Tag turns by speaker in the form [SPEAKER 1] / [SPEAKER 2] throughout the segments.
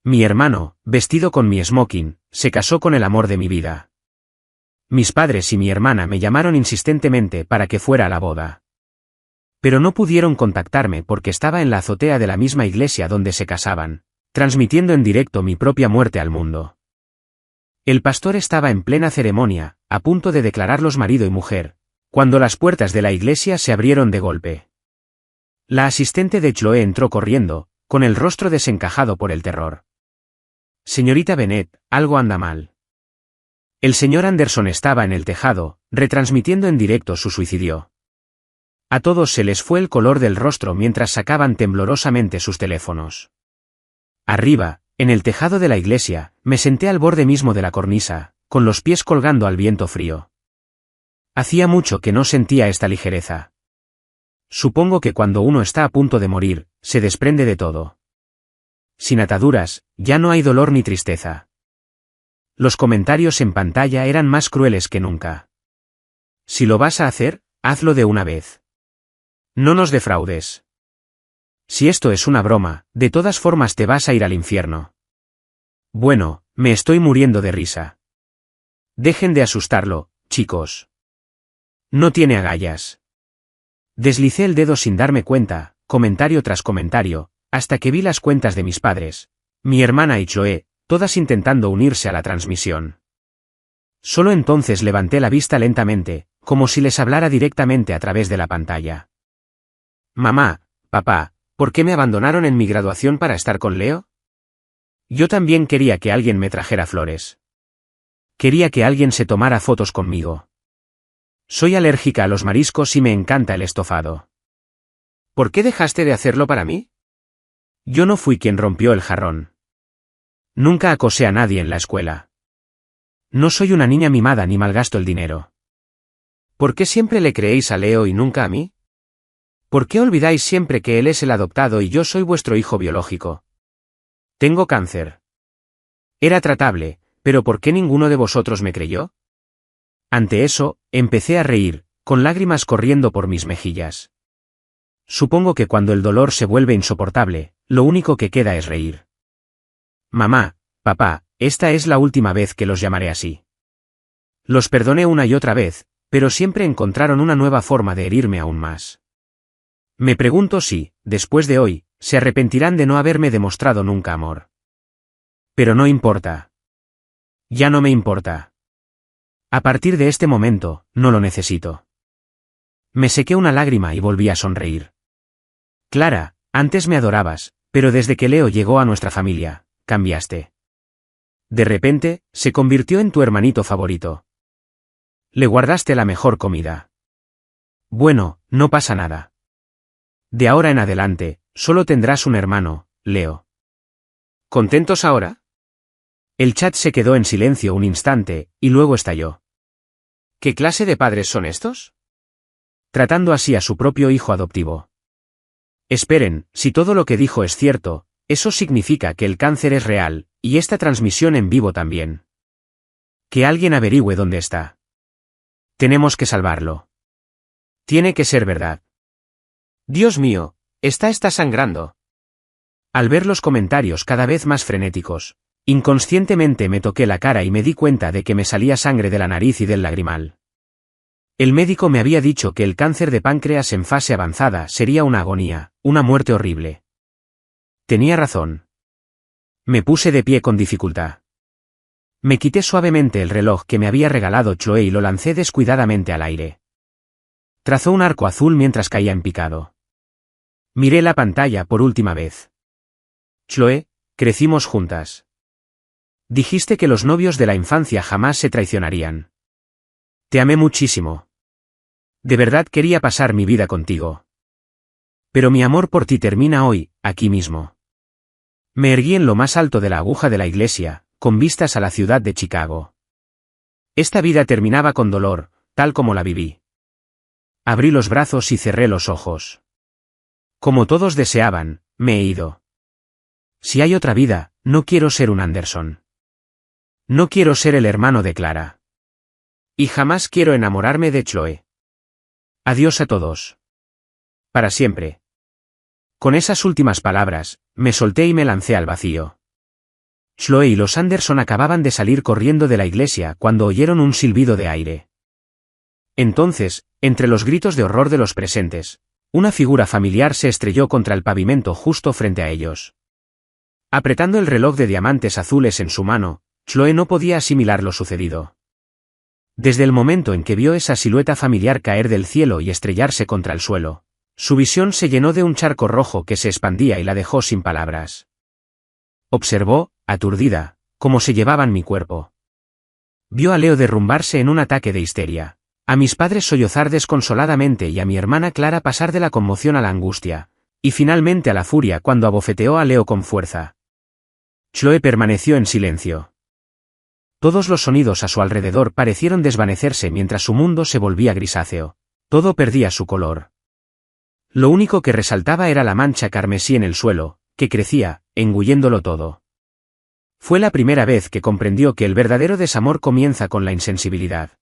[SPEAKER 1] Mi hermano, vestido con mi smoking, se casó con el amor de mi vida. Mis padres y mi hermana me llamaron insistentemente para que fuera a la boda. Pero no pudieron contactarme porque estaba en la azotea de la misma iglesia donde se casaban, transmitiendo en directo mi propia muerte al mundo. El pastor estaba en plena ceremonia, a punto de declararlos marido y mujer, cuando las puertas de la iglesia se abrieron de golpe. La asistente de Chloe entró corriendo, con el rostro desencajado por el terror. Señorita Bennet, algo anda mal. El señor Anderson estaba en el tejado, retransmitiendo en directo su suicidio. A todos se les fue el color del rostro mientras sacaban temblorosamente sus teléfonos. Arriba, en el tejado de la iglesia, me senté al borde mismo de la cornisa, con los pies colgando al viento frío. Hacía mucho que no sentía esta ligereza. Supongo que cuando uno está a punto de morir, se desprende de todo. Sin ataduras, ya no hay dolor ni tristeza. Los comentarios en pantalla eran más crueles que nunca. Si lo vas a hacer, hazlo de una vez. No nos defraudes. Si esto es una broma, de todas formas te vas a ir al infierno. Bueno, me estoy muriendo de risa. Dejen de asustarlo, chicos. No tiene agallas. Deslicé el dedo sin darme cuenta, comentario tras comentario, hasta que vi las cuentas de mis padres, mi hermana y Chloe, todas intentando unirse a la transmisión. Solo entonces levanté la vista lentamente, como si les hablara directamente a través de la pantalla. Mamá, papá, ¿por qué me abandonaron en mi graduación para estar con Leo? Yo también quería que alguien me trajera flores. Quería que alguien se tomara fotos conmigo. Soy alérgica a los mariscos y me encanta el estofado. ¿Por qué dejaste de hacerlo para mí? Yo no fui quien rompió el jarrón. Nunca acosé a nadie en la escuela. No soy una niña mimada ni malgasto el dinero. ¿Por qué siempre le creéis a Leo y nunca a mí? ¿Por qué olvidáis siempre que él es el adoptado y yo soy vuestro hijo biológico? Tengo cáncer. Era tratable, pero ¿por qué ninguno de vosotros me creyó? Ante eso, empecé a reír, con lágrimas corriendo por mis mejillas. Supongo que cuando el dolor se vuelve insoportable, lo único que queda es reír. Mamá, papá, esta es la última vez que los llamaré así. Los perdoné una y otra vez, pero siempre encontraron una nueva forma de herirme aún más. Me pregunto si, después de hoy, se arrepentirán de no haberme demostrado nunca amor. Pero no importa. Ya no me importa. A partir de este momento, no lo necesito. Me sequé una lágrima y volví a sonreír. Clara, antes me adorabas, pero desde que Leo llegó a nuestra familia, cambiaste. De repente, se convirtió en tu hermanito favorito. Le guardaste la mejor comida. Bueno, no pasa nada. De ahora en adelante, solo tendrás un hermano, Leo. ¿Contentos ahora? El chat se quedó en silencio un instante, y luego estalló. ¿Qué clase de padres son estos? Tratando así a su propio hijo adoptivo. Esperen, si todo lo que dijo es cierto, eso significa que el cáncer es real, y esta transmisión en vivo también. Que alguien averigüe dónde está. Tenemos que salvarlo. Tiene que ser verdad. Dios mío, está sangrando. Al ver los comentarios cada vez más frenéticos, inconscientemente me toqué la cara y me di cuenta de que me salía sangre de la nariz y del lagrimal. El médico me había dicho que el cáncer de páncreas en fase avanzada sería una agonía, una muerte horrible. Tenía razón. Me puse de pie con dificultad. Me quité suavemente el reloj que me había regalado Chloe y lo lancé descuidadamente al aire. Trazó un arco azul mientras caía en picado. Miré la pantalla por última vez. Chloe, crecimos juntas. Dijiste que los novios de la infancia jamás se traicionarían. Te amé muchísimo. De verdad quería pasar mi vida contigo. Pero mi amor por ti termina hoy, aquí mismo. Me erguí en lo más alto de la aguja de la iglesia, con vistas a la ciudad de Chicago. Esta vida terminaba con dolor, tal como la viví. Abrí los brazos y cerré los ojos. Como todos deseaban, me he ido. Si hay otra vida, no quiero ser un Anderson. No quiero ser el hermano de Clara. Y jamás quiero enamorarme de Chloe. Adiós a todos. Para siempre. Con esas últimas palabras, me solté y me lancé al vacío. Chloe y los Anderson acababan de salir corriendo de la iglesia cuando oyeron un silbido de aire. Entonces, entre los gritos de horror de los presentes, una figura familiar se estrelló contra el pavimento justo frente a ellos. Apretando el reloj de diamantes azules en su mano, Chloe no podía asimilar lo sucedido. Desde el momento en que vio esa silueta familiar caer del cielo y estrellarse contra el suelo, su visión se llenó de un charco rojo que se expandía y la dejó sin palabras. Observó, aturdida, cómo se llevaban mi cuerpo. Vio a Leo derrumbarse en un ataque de histeria, a mis padres sollozar desconsoladamente y a mi hermana Clara pasar de la conmoción a la angustia, y finalmente a la furia cuando abofeteó a Leo con fuerza. Chloe permaneció en silencio. Todos los sonidos a su alrededor parecieron desvanecerse mientras su mundo se volvía grisáceo. Todo perdía su color. Lo único que resaltaba era la mancha carmesí en el suelo, que crecía, engulléndolo todo. Fue la primera vez que comprendió que el verdadero desamor comienza con la insensibilidad.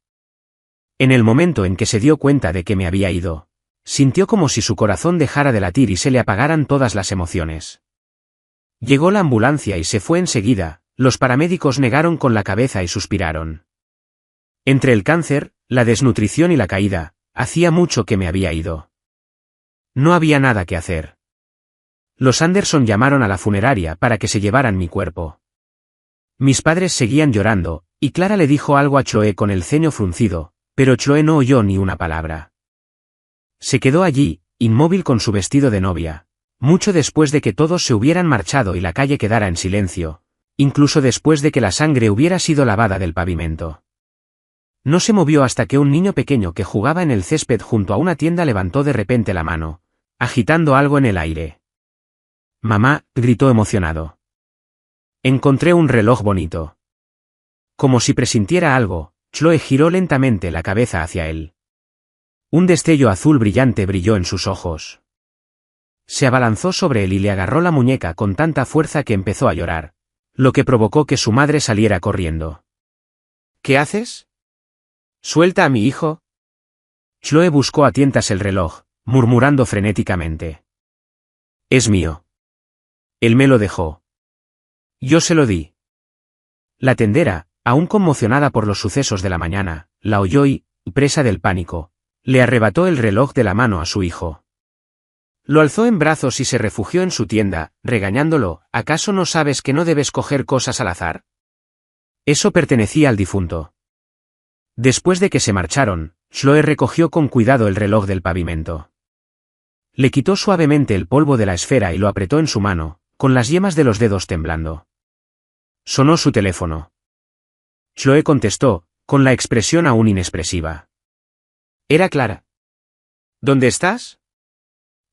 [SPEAKER 1] En el momento en que se dio cuenta de que me había ido, sintió como si su corazón dejara de latir y se le apagaran todas las emociones. Llegó la ambulancia y se fue enseguida. Los paramédicos negaron con la cabeza y suspiraron. Entre el cáncer, la desnutrición y la caída, hacía mucho que me había ido. No había nada que hacer. Los Anderson llamaron a la funeraria para que se llevaran mi cuerpo. Mis padres seguían llorando, y Clara le dijo algo a Chloe con el ceño fruncido, pero Chloe no oyó ni una palabra. Se quedó allí, inmóvil con su vestido de novia, mucho después de que todos se hubieran marchado y la calle quedara en silencio. Incluso después de que la sangre hubiera sido lavada del pavimento. No se movió hasta que un niño pequeño que jugaba en el césped junto a una tienda levantó de repente la mano, agitando algo en el aire. «Mamá», gritó emocionado. «Encontré un reloj bonito». Como si presintiera algo, Chloe giró lentamente la cabeza hacia él. Un destello azul brillante brilló en sus ojos. Se abalanzó sobre él y le agarró la muñeca con tanta fuerza que empezó a llorar, lo que provocó que su madre saliera corriendo. «¿Qué haces? Suelta a mi hijo». Chloe buscó a tientas el reloj, murmurando frenéticamente. «Es mío. Él me lo dejó. Yo se lo di». La tendera, aún conmocionada por los sucesos de la mañana, la oyó y, presa del pánico, le arrebató el reloj de la mano a su hijo. Lo alzó en brazos y se refugió en su tienda, regañándolo. «¿Acaso no sabes que no debes coger cosas al azar? Eso pertenecía al difunto». Después de que se marcharon, Chloe recogió con cuidado el reloj del pavimento. Le quitó suavemente el polvo de la esfera y lo apretó en su mano, con las yemas de los dedos temblando. Sonó su teléfono. Chloe contestó, con la expresión aún inexpresiva. Era Clara. «¿Dónde estás?»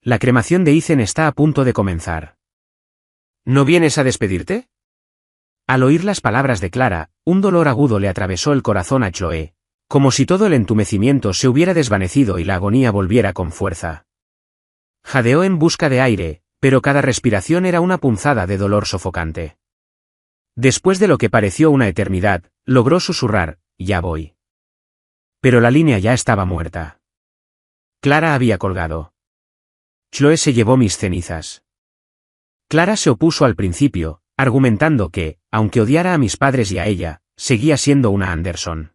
[SPEAKER 1] «La cremación de Ethan está a punto de comenzar». «¿No vienes a despedirte?» Al oír las palabras de Clara, un dolor agudo le atravesó el corazón a Chloe, como si todo el entumecimiento se hubiera desvanecido y la agonía volviera con fuerza. Jadeó en busca de aire, pero cada respiración era una punzada de dolor sofocante. Después de lo que pareció una eternidad, logró susurrar: «Ya voy». Pero la línea ya estaba muerta. Clara había colgado. Chloe se llevó mis cenizas. Clara se opuso al principio, argumentando que, aunque odiara a mis padres y a ella, seguía siendo una Anderson.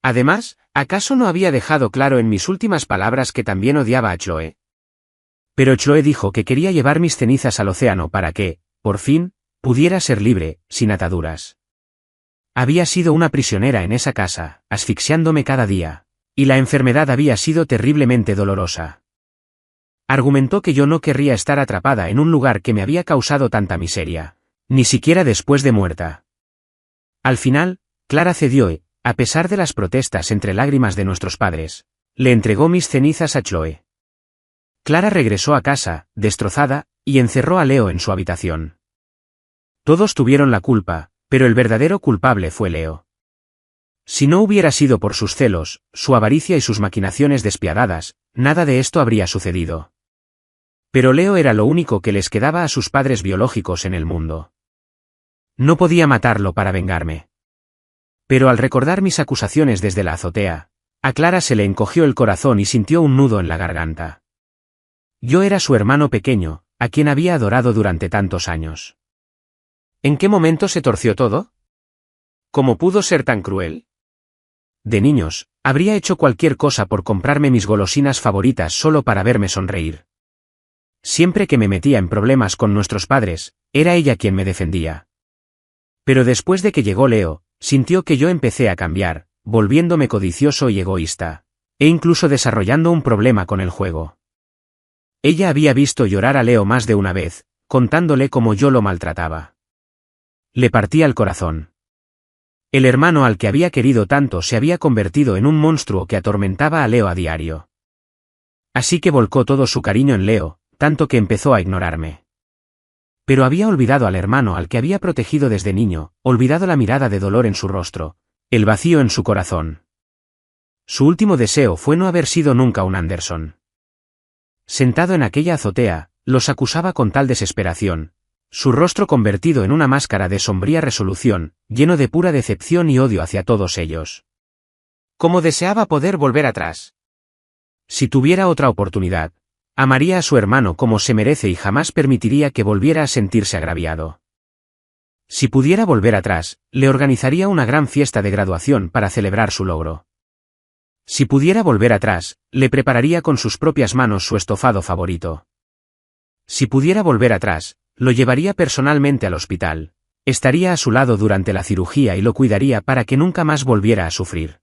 [SPEAKER 1] Además, ¿acaso no había dejado claro en mis últimas palabras que también odiaba a Chloe? Pero Chloe dijo que quería llevar mis cenizas al océano para que, por fin, pudiera ser libre, sin ataduras. Había sido una prisionera en esa casa, asfixiándome cada día, y la enfermedad había sido terriblemente dolorosa. Argumentó que yo no querría estar atrapada en un lugar que me había causado tanta miseria, ni siquiera después de muerta. Al final, Clara cedió y, a pesar de las protestas entre lágrimas de nuestros padres, le entregó mis cenizas a Chloe. Clara regresó a casa, destrozada, y encerró a Leo en su habitación. Todos tuvieron la culpa, pero el verdadero culpable fue Leo. Si no hubiera sido por sus celos, su avaricia y sus maquinaciones despiadadas, nada de esto habría sucedido. Pero Leo era lo único que les quedaba a sus padres biológicos en el mundo. No podía matarlo para vengarme. Pero al recordar mis acusaciones desde la azotea, a Clara se le encogió el corazón y sintió un nudo en la garganta. Yo era su hermano pequeño, a quien había adorado durante tantos años. ¿En qué momento se torció todo? ¿Cómo pudo ser tan cruel? De niños, habría hecho cualquier cosa por comprarme mis golosinas favoritas solo para verme sonreír. Siempre que me metía en problemas con nuestros padres, era ella quien me defendía. Pero después de que llegó Leo, sintió que yo empecé a cambiar, volviéndome codicioso y egoísta, e incluso desarrollando un problema con el juego. Ella había visto llorar a Leo más de una vez, contándole cómo yo lo maltrataba. Le partía el corazón. El hermano al que había querido tanto se había convertido en un monstruo que atormentaba a Leo a diario. Así que volcó todo su cariño en Leo, tanto que empezó a ignorarme. Pero había olvidado al hermano al que había protegido desde niño, olvidado la mirada de dolor en su rostro, el vacío en su corazón. Su último deseo fue no haber sido nunca un Anderson. Sentado en aquella azotea, los acusaba con tal desesperación, su rostro convertido en una máscara de sombría resolución, lleno de pura decepción y odio hacia todos ellos. Cómo deseaba poder volver atrás. Si tuviera otra oportunidad, amaría a su hermano como se merece y jamás permitiría que volviera a sentirse agraviado. Si pudiera volver atrás, le organizaría una gran fiesta de graduación para celebrar su logro. Si pudiera volver atrás, le prepararía con sus propias manos su estofado favorito. Si pudiera volver atrás, lo llevaría personalmente al hospital, estaría a su lado durante la cirugía y lo cuidaría para que nunca más volviera a sufrir.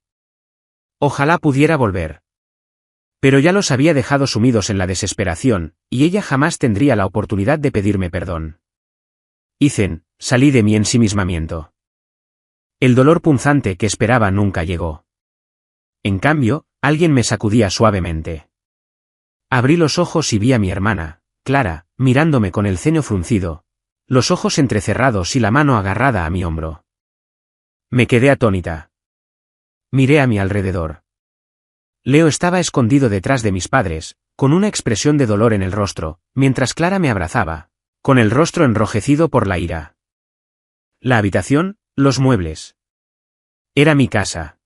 [SPEAKER 1] Ojalá pudiera volver. Pero ya los había dejado sumidos en la desesperación, y ella jamás tendría la oportunidad de pedirme perdón. Ethan, salí de mi ensimismamiento. El dolor punzante que esperaba nunca llegó. En cambio, alguien me sacudía suavemente. Abrí los ojos y vi a mi hermana, Clara, mirándome con el ceño fruncido, los ojos entrecerrados y la mano agarrada a mi hombro. Me quedé atónita. Miré a mi alrededor. Leo estaba escondido detrás de mis padres, con una expresión de dolor en el rostro, mientras Clara me abrazaba, con el rostro enrojecido por la ira. La habitación, los muebles. Era mi casa.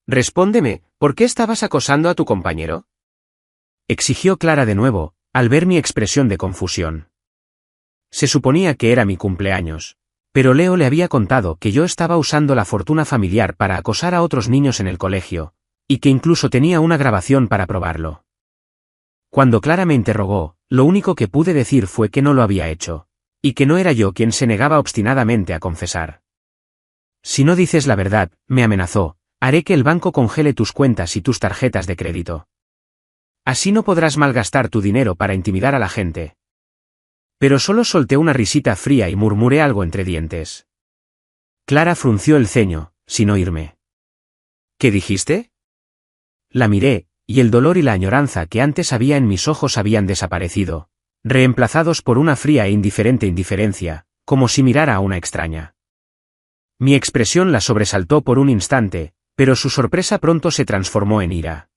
[SPEAKER 1] Respóndeme, ¿por qué estabas acosando a tu compañero? Exigió Clara de nuevo, al ver mi expresión de confusión. Se suponía que era mi cumpleaños, pero Leo le había contado que yo estaba usando la fortuna familiar para acosar a otros niños en el colegio, y que incluso tenía una grabación para probarlo. Cuando Clara me interrogó, lo único que pude decir fue que no lo había hecho, y que no era yo quien se negaba obstinadamente a confesar. Si no dices la verdad, me amenazó, haré que el banco congele tus cuentas y tus tarjetas de crédito. Así no podrás malgastar tu dinero para intimidar a la gente. Pero solo solté una risita fría y murmuré algo entre dientes. Clara frunció el ceño, sin oírme. ¿Qué dijiste? La miré, y el dolor y la añoranza que antes había en mis ojos habían desaparecido, reemplazados por una fría e indiferente indiferencia, como si mirara a una extraña. Mi expresión la sobresaltó por un instante, pero su sorpresa pronto se transformó en ira.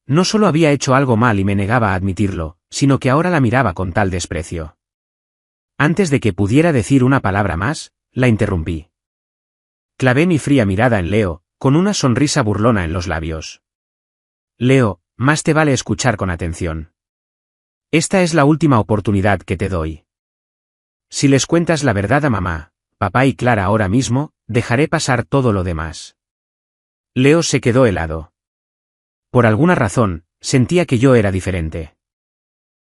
[SPEAKER 1] No solo había hecho algo mal y me negaba a admitirlo, sino que ahora la miraba con tal desprecio. Antes de que pudiera decir una palabra más, la interrumpí. Clavé mi fría mirada en Leo, con una sonrisa burlona en los labios. Leo, más te vale escuchar con atención. Esta es la última oportunidad que te doy. Si les cuentas la verdad a mamá, papá y Clara ahora mismo, dejaré pasar todo lo demás. Leo se quedó helado. Por alguna razón, sentía que yo era diferente.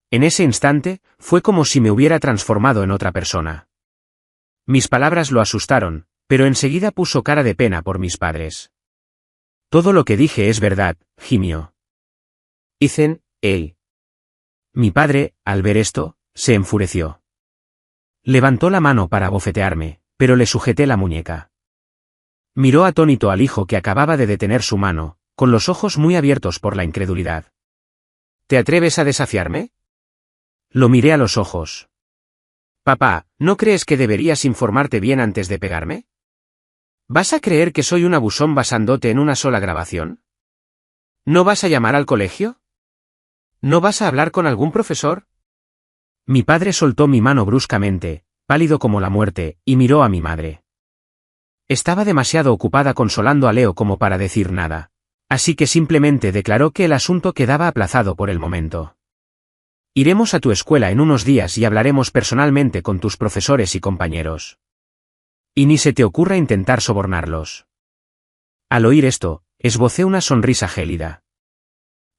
[SPEAKER 1] En ese instante, fue como si me hubiera transformado en otra persona. Mis palabras lo asustaron, pero enseguida puso cara de pena por mis padres. Todo lo que dije es verdad, gimió. Ethan, hey. Mi padre, al ver esto, se enfureció. Levantó la mano para bofetearme, pero le sujeté la muñeca. Miró atónito al hijo que acababa de detener su mano, con los ojos muy abiertos por la incredulidad. ¿Te atreves a desafiarme? Lo miré a los ojos. Papá, ¿no crees que deberías informarte bien antes de pegarme? ¿Vas a creer que soy un abusón basándote en una sola grabación? ¿No vas a llamar al colegio? ¿No vas a hablar con algún profesor? Mi padre soltó mi mano bruscamente, pálido como la muerte, y miró a mi madre. Estaba demasiado ocupada consolando a Leo como para decir nada, así que simplemente declaró que el asunto quedaba aplazado por el momento. Iremos a tu escuela en unos días y hablaremos personalmente con tus profesores y compañeros. Y ni se te ocurra intentar sobornarlos. Al oír esto, esbocé una sonrisa gélida.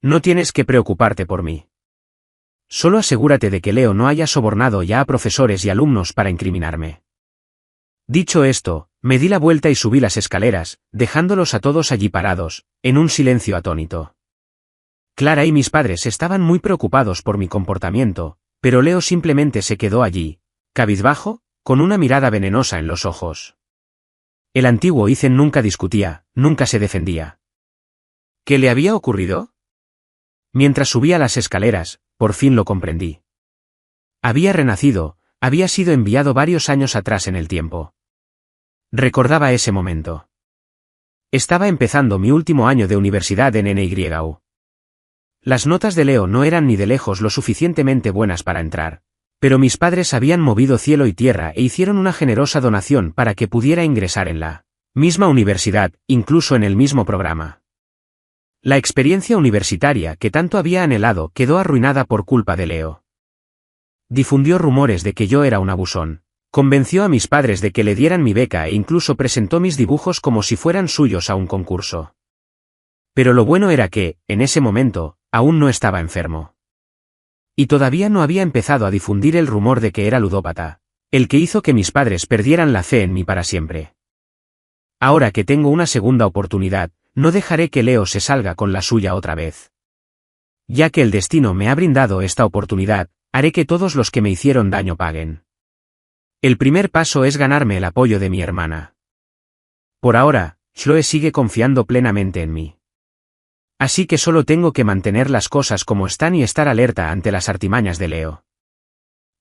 [SPEAKER 1] No tienes que preocuparte por mí. Solo asegúrate de que Leo no haya sobornado ya a profesores y alumnos para incriminarme. Dicho esto, me di la vuelta y subí las escaleras, dejándolos a todos allí parados, en un silencio atónito. Clara y mis padres estaban muy preocupados por mi comportamiento, pero Leo simplemente se quedó allí, cabizbajo, con una mirada venenosa en los ojos. El antiguo Ethan nunca discutía, nunca se defendía. ¿Qué le había ocurrido? Mientras subía las escaleras, por fin lo comprendí. Había renacido, había sido enviado varios años atrás en el tiempo. Recordaba ese momento. Estaba empezando mi último año de universidad en NYU. Las notas de Leo no eran ni de lejos lo suficientemente buenas para entrar, pero mis padres habían movido cielo y tierra e hicieron una generosa donación para que pudiera ingresar en la misma universidad, incluso en el mismo programa. La experiencia universitaria que tanto había anhelado quedó arruinada por culpa de Leo. Difundió rumores de que yo era un abusón, convenció a mis padres de que le dieran mi beca e incluso presentó mis dibujos como si fueran suyos a un concurso. Pero lo bueno era que, en ese momento, aún no estaba enfermo. Y todavía no había empezado a difundir el rumor de que era ludópata, el que hizo que mis padres perdieran la fe en mí para siempre. Ahora que tengo una segunda oportunidad, no dejaré que Leo se salga con la suya otra vez. Ya que el destino me ha brindado esta oportunidad, haré que todos los que me hicieron daño paguen. El primer paso es ganarme el apoyo de mi hermana. Por ahora, Chloe sigue confiando plenamente en mí. Así que solo tengo que mantener las cosas como están y estar alerta ante las artimañas de Leo.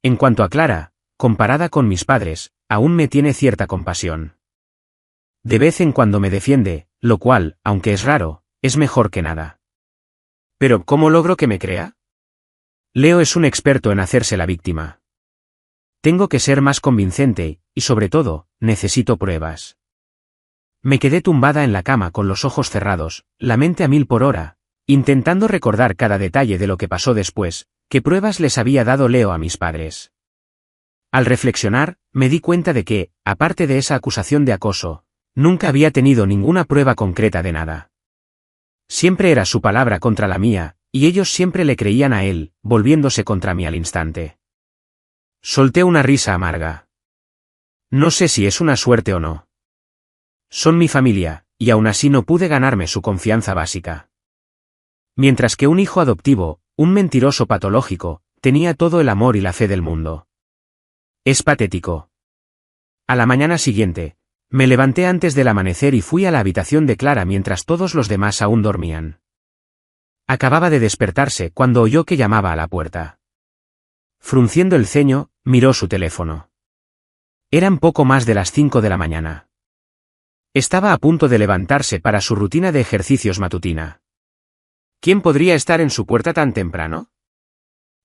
[SPEAKER 1] En cuanto a Clara, comparada con mis padres, aún me tiene cierta compasión. De vez en cuando me defiende, lo cual, aunque es raro, es mejor que nada. Pero, ¿cómo logro que me crea? Leo es un experto en hacerse la víctima. Tengo que ser más convincente, y sobre todo, necesito pruebas. Me quedé tumbada en la cama con los ojos cerrados, la mente a 1000 por hora, intentando recordar cada detalle de lo que pasó después, qué pruebas les había dado Leo a mis padres. Al reflexionar, me di cuenta de que, aparte de esa acusación de acoso, nunca había tenido ninguna prueba concreta de nada. Siempre era su palabra contra la mía, y ellos siempre le creían a él, volviéndose contra mí al instante. Solté una risa amarga. No sé si es una suerte o no. Son mi familia, y aún así no pude ganarme su confianza básica. Mientras que un hijo adoptivo, un mentiroso patológico, tenía todo el amor y la fe del mundo. Es patético. A la mañana siguiente, me levanté antes del amanecer y fui a la habitación de Clara mientras todos los demás aún dormían. Acababa de despertarse cuando oyó que llamaba a la puerta. Frunciendo el ceño, miró su teléfono. Eran poco más de las 5 de la mañana. Estaba a punto de levantarse para su rutina de ejercicios matutina. ¿Quién podría estar en su puerta tan temprano?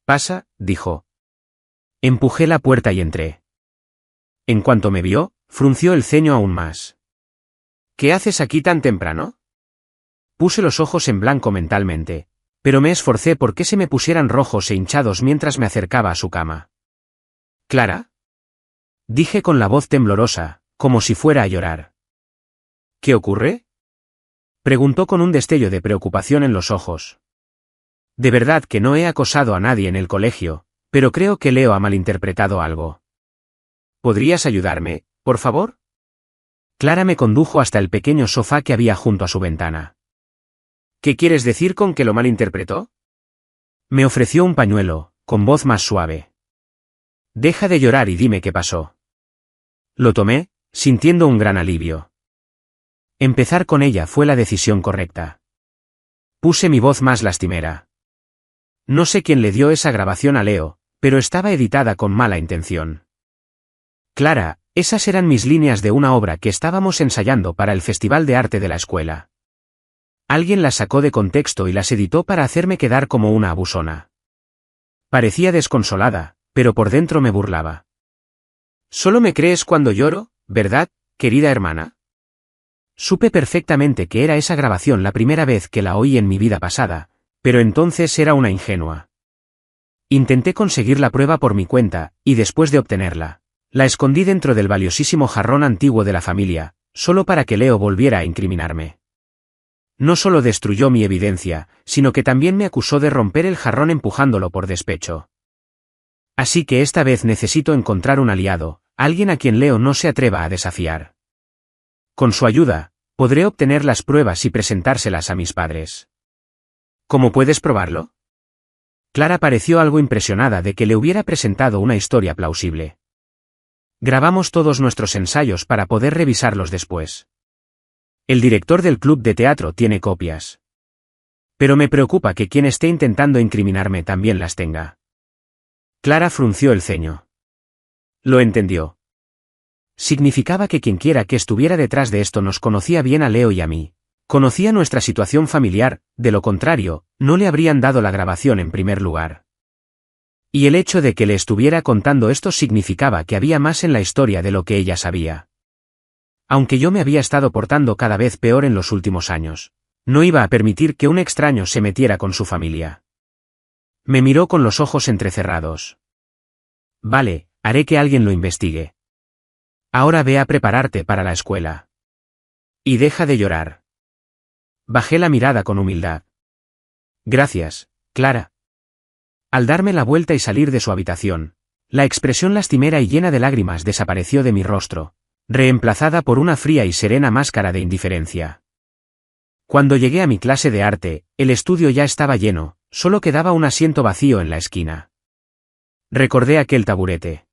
[SPEAKER 1] Pasa, dijo. Empujé la puerta y entré. En cuanto me vio, frunció el ceño aún más. ¿Qué haces aquí tan temprano? Puse los ojos en blanco mentalmente, pero me esforcé por que se me pusieran rojos e hinchados mientras me acercaba a su cama. ¿Clara? Dije con la voz temblorosa, como si fuera a llorar. ¿Qué ocurre? Preguntó con un destello de preocupación en los ojos. De verdad que no he acosado a nadie en el colegio, pero creo que Leo ha malinterpretado algo. ¿Podrías ayudarme, por favor? Clara me condujo hasta el pequeño sofá que había junto a su ventana. ¿Qué quieres decir con que lo malinterpretó? Me ofreció un pañuelo, con voz más suave. Deja de llorar y dime qué pasó. Lo tomé, sintiendo un gran alivio. Empezar con ella fue la decisión correcta. Puse mi voz más lastimera. No sé quién le dio esa grabación a Leo, pero estaba editada con mala intención. Clara, esas eran mis líneas de una obra que estábamos ensayando para el Festival de Arte de la escuela. Alguien las sacó de contexto y las editó para hacerme quedar como una abusona. Parecía desconsolada, pero por dentro me burlaba. ¿Solo me crees cuando lloro, verdad, querida hermana? Supe perfectamente que era esa grabación la primera vez que la oí en mi vida pasada, pero entonces era una ingenua. Intenté conseguir la prueba por mi cuenta, y después de obtenerla, la escondí dentro del valiosísimo jarrón antiguo de la familia, solo para que Leo volviera a incriminarme. No solo destruyó mi evidencia, sino que también me acusó de romper el jarrón empujándolo por despecho. Así que esta vez necesito encontrar un aliado, alguien a quien Leo no se atreva a desafiar. Con su ayuda, podré obtener las pruebas y presentárselas a mis padres. ¿Cómo puedes probarlo? Clara pareció algo impresionada de que le hubiera presentado una historia plausible. Grabamos todos nuestros ensayos para poder revisarlos después. El director del club de teatro tiene copias. Pero me preocupa que quien esté intentando incriminarme también las tenga. Clara frunció el ceño. Lo entendió. Significaba que quienquiera que estuviera detrás de esto nos conocía bien a Leo y a mí. Conocía nuestra situación familiar, de lo contrario, no le habrían dado la grabación en primer lugar. Y el hecho de que le estuviera contando esto significaba que había más en la historia de lo que ella sabía. Aunque yo me había estado portando cada vez peor en los últimos años, no iba a permitir que un extraño se metiera con su familia. Me miró con los ojos entrecerrados. Vale, haré que alguien lo investigue. Ahora ve a prepararte para la escuela. Y deja de llorar. Bajé la mirada con humildad. Gracias, Clara. Al darme la vuelta y salir de su habitación, la expresión lastimera y llena de lágrimas desapareció de mi rostro, reemplazada por una fría y serena máscara de indiferencia. Cuando llegué a mi clase de arte, el estudio ya estaba lleno, solo quedaba un asiento vacío en la esquina. Recordé aquel taburete.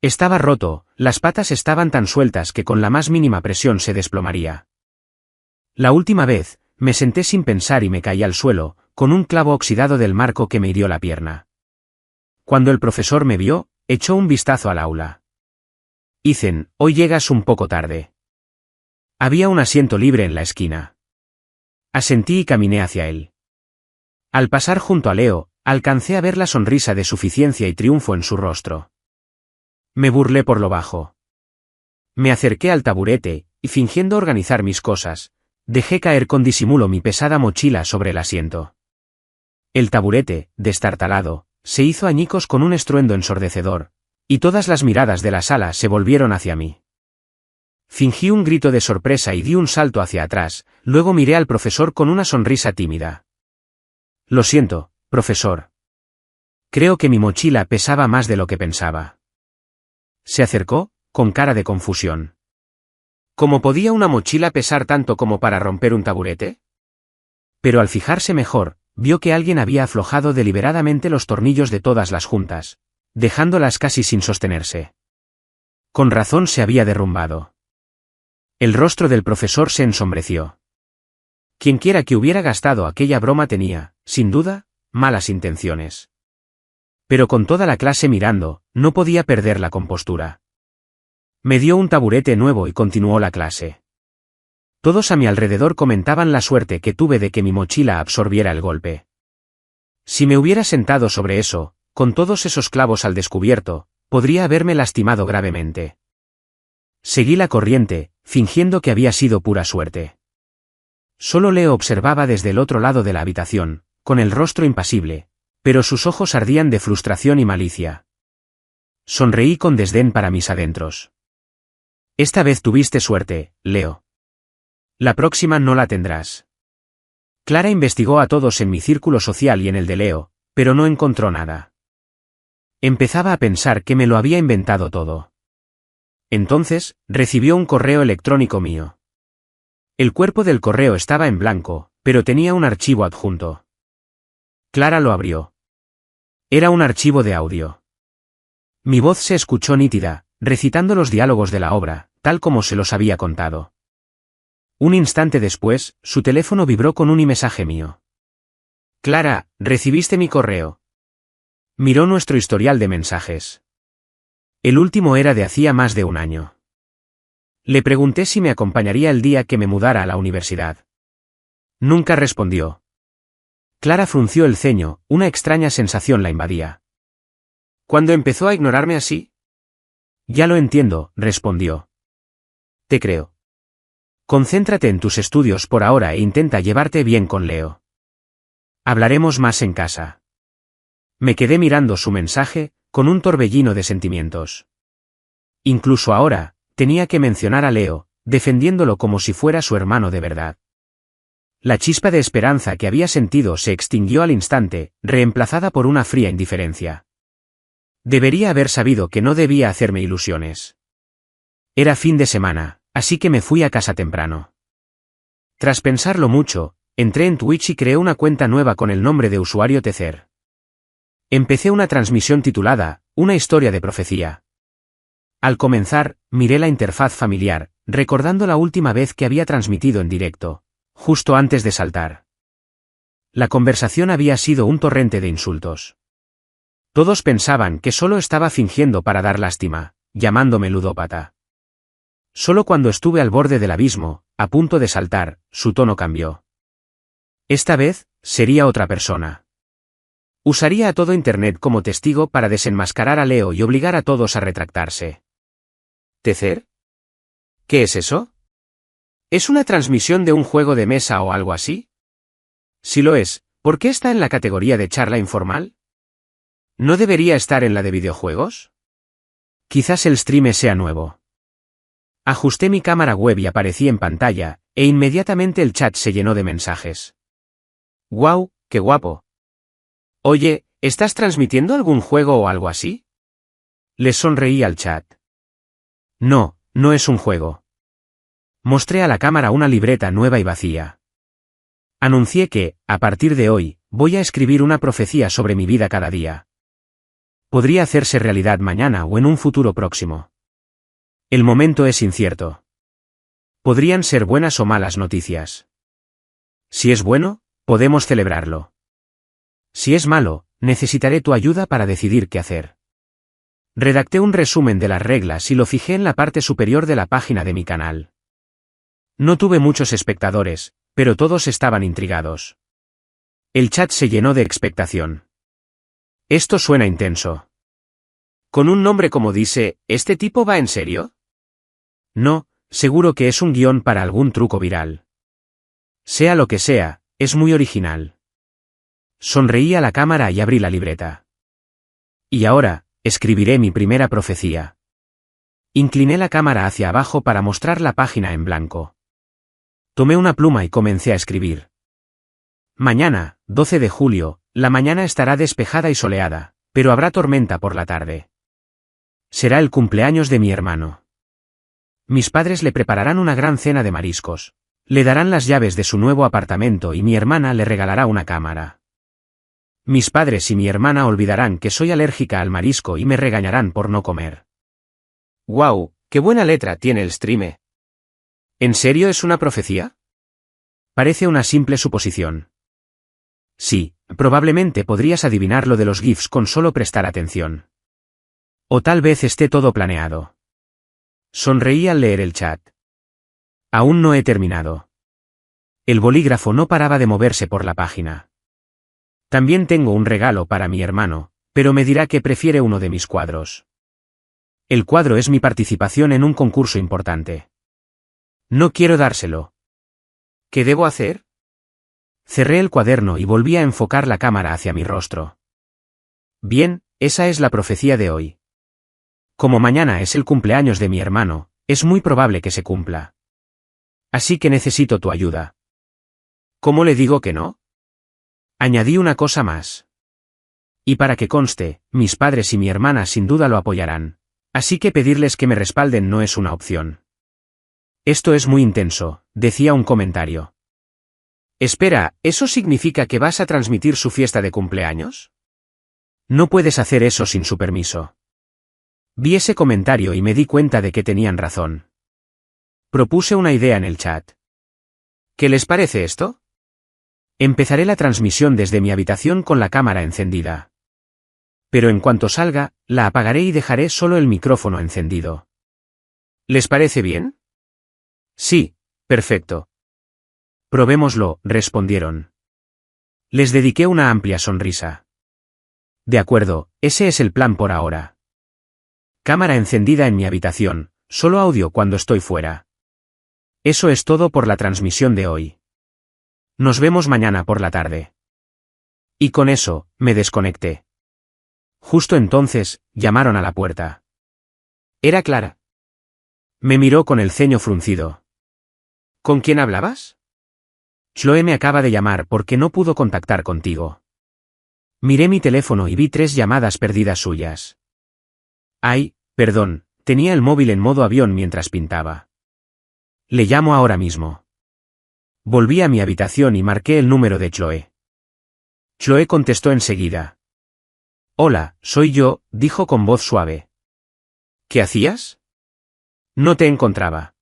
[SPEAKER 1] Estaba roto, las patas estaban tan sueltas que con la más mínima presión se desplomaría. La última vez, me senté sin pensar y me caí al suelo, con un clavo oxidado del marco que me hirió la pierna. Cuando el profesor me vio, echó un vistazo al aula. Ethan, hoy llegas un poco tarde. Había un asiento libre en la esquina. Asentí y caminé hacia él. Al pasar junto a Leo, alcancé a ver la sonrisa de suficiencia y triunfo en su rostro. Me burlé por lo bajo. Me acerqué al taburete, y fingiendo organizar mis cosas, dejé caer con disimulo mi pesada mochila sobre el asiento. El taburete, destartalado, se hizo añicos con un estruendo ensordecedor, y todas las miradas de la sala se volvieron hacia mí. Fingí un grito de sorpresa y di un salto hacia atrás, luego miré al profesor con una sonrisa tímida. Lo siento, profesor. Creo que mi mochila pesaba más de lo que pensaba. Se acercó, con cara de confusión. ¿Cómo podía una mochila pesar tanto como para romper un taburete? Pero al fijarse mejor, vio que alguien había aflojado deliberadamente los tornillos de todas las juntas, dejándolas casi sin sostenerse. Con razón se había derrumbado. El rostro del profesor se ensombreció. Quienquiera que hubiera gastado aquella broma tenía, sin duda, malas intenciones. Pero con toda la clase mirando, no podía perder la compostura. Me dio un taburete nuevo y continuó la clase. Todos a mi alrededor comentaban la suerte que tuve de que mi mochila absorbiera el golpe. Si me hubiera sentado sobre eso, con todos esos clavos al descubierto, podría haberme lastimado gravemente. Seguí la corriente, fingiendo que había sido pura suerte. Solo Leo observaba desde el otro lado de la habitación, con el rostro impasible, pero sus ojos ardían de frustración y malicia. Sonreí con desdén para mis adentros. Esta vez tuviste suerte, Leo. La próxima no la tendrás. Clara investigó a todos en mi círculo social y en el de Leo, pero no encontró nada. Empezaba a pensar que me lo había inventado todo. Entonces, recibió un correo electrónico mío. El cuerpo del correo estaba en blanco, pero tenía un archivo adjunto. Clara lo abrió. Era un archivo de audio. Mi voz se escuchó nítida, recitando los diálogos de la obra, tal como se los había contado. Un instante después, su teléfono vibró con un mensaje mío. Clara, ¿recibiste mi correo? Miró nuestro historial de mensajes. El último era de hacía más de un año. Le pregunté si me acompañaría el día que me mudara a la universidad. Nunca respondió. Clara frunció el ceño, una extraña sensación la invadía. ¿Cuándo empezó a ignorarme así? Ya lo entiendo, respondió. Te creo. Concéntrate en tus estudios por ahora e intenta llevarte bien con Leo. Hablaremos más en casa. Me quedé mirando su mensaje, con un torbellino de sentimientos. Incluso ahora, tenía que mencionar a Leo, defendiéndolo como si fuera su hermano de verdad. La chispa de esperanza que había sentido se extinguió al instante, reemplazada por una fría indiferencia. Debería haber sabido que no debía hacerme ilusiones. Era fin de semana, así que me fui a casa temprano. Tras pensarlo mucho, entré en Twitch y creé una cuenta nueva con el nombre de usuario Tecer. Empecé una transmisión titulada, Una historia de profecía. Al comenzar, miré la interfaz familiar, recordando la última vez que había transmitido en directo, justo antes de saltar. La conversación había sido un torrente de insultos. Todos pensaban que solo estaba fingiendo para dar lástima, llamándome ludópata. Solo cuando estuve al borde del abismo, a punto de saltar, su tono cambió. Esta vez, sería otra persona. Usaría a todo Internet como testigo para desenmascarar a Leo y obligar a todos a retractarse. ¿Tecer? ¿Qué es eso? ¿Es una transmisión de un juego de mesa o algo así? Si lo es, ¿por qué está en la categoría de charla informal? ¿No debería estar en la de videojuegos? Quizás el stream sea nuevo. Ajusté mi cámara web y aparecí en pantalla, e inmediatamente el chat se llenó de mensajes. ¡Guau, qué guapo! Oye, ¿estás transmitiendo algún juego o algo así? Les sonreí al chat. No, no es un juego. Mostré a la cámara una libreta nueva y vacía. Anuncié que, a partir de hoy, voy a escribir una profecía sobre mi vida cada día. Podría hacerse realidad mañana o en un futuro próximo. El momento es incierto. Podrían ser buenas o malas noticias. Si es bueno, podemos celebrarlo. Si es malo, necesitaré tu ayuda para decidir qué hacer. Redacté un resumen de las reglas y lo fijé en la parte superior de la página de mi canal. No tuve muchos espectadores, pero todos estaban intrigados. El chat se llenó de expectación. Esto suena intenso. Con un nombre como dice, ¿este tipo va en serio? No, seguro que es un guión para algún truco viral. Sea lo que sea, es muy original. Sonreí a la cámara y abrí la libreta. Y ahora, escribiré mi primera profecía. Incliné la cámara hacia abajo para mostrar la página en blanco. Tomé una pluma y comencé a escribir. Mañana, 12 de julio, la mañana estará despejada y soleada, pero habrá tormenta por la tarde. Será el cumpleaños de mi hermano. Mis padres le prepararán una gran cena de mariscos. Le darán las llaves de su nuevo apartamento y mi hermana le regalará una cámara. Mis padres y mi hermana olvidarán que soy alérgica al marisco y me regañarán por no comer. ¡Guau! ¡Qué buena letra tiene el stream! ¿En serio es una profecía? Parece una simple suposición. Sí, probablemente podrías adivinar lo de los GIFs con solo prestar atención. O tal vez esté todo planeado. Sonreí al leer el chat. Aún no he terminado. El bolígrafo no paraba de moverse por la página. También tengo un regalo para mi hermano, pero me dirá que prefiere uno de mis cuadros. El cuadro es mi participación en un concurso importante. No quiero dárselo. ¿Qué debo hacer? Cerré el cuaderno y volví a enfocar la cámara hacia mi rostro. Bien, esa es la profecía de hoy. Como mañana es el cumpleaños de mi hermano, es muy probable que se cumpla. Así que necesito tu ayuda. ¿Cómo le digo que no? Añadí una cosa más. Y para que conste, mis padres y mi hermana sin duda lo apoyarán. Así que pedirles que me respalden no es una opción. Esto es muy intenso, decía un comentario. Espera, ¿eso significa que vas a transmitir su fiesta de cumpleaños? No puedes hacer eso sin su permiso. Vi ese comentario y me di cuenta de que tenían razón. Propuse una idea en el chat. ¿Qué les parece esto? Empezaré la transmisión desde mi habitación con la cámara encendida. Pero en cuanto salga, la apagaré y dejaré solo el micrófono encendido. ¿Les parece bien? Sí, perfecto. Probémoslo, respondieron. Les dediqué una amplia sonrisa. De acuerdo, ese es el plan por ahora. Cámara encendida en mi habitación, solo audio cuando estoy fuera. Eso es todo por la transmisión de hoy. Nos vemos mañana por la tarde. Y con eso, me desconecté. Justo entonces, llamaron a la puerta. Era Clara. Me miró con el ceño fruncido. ¿Con quién hablabas? Chloe me acaba de llamar porque no pudo contactar contigo. Miré mi teléfono y vi 3 llamadas perdidas suyas. Ay, perdón, tenía el móvil en modo avión mientras pintaba. Le llamo ahora mismo. Volví a mi habitación y marqué el número de Chloe. Chloe contestó enseguida. Hola, soy yo, dijo con voz suave. ¿Qué hacías? No te encontraba.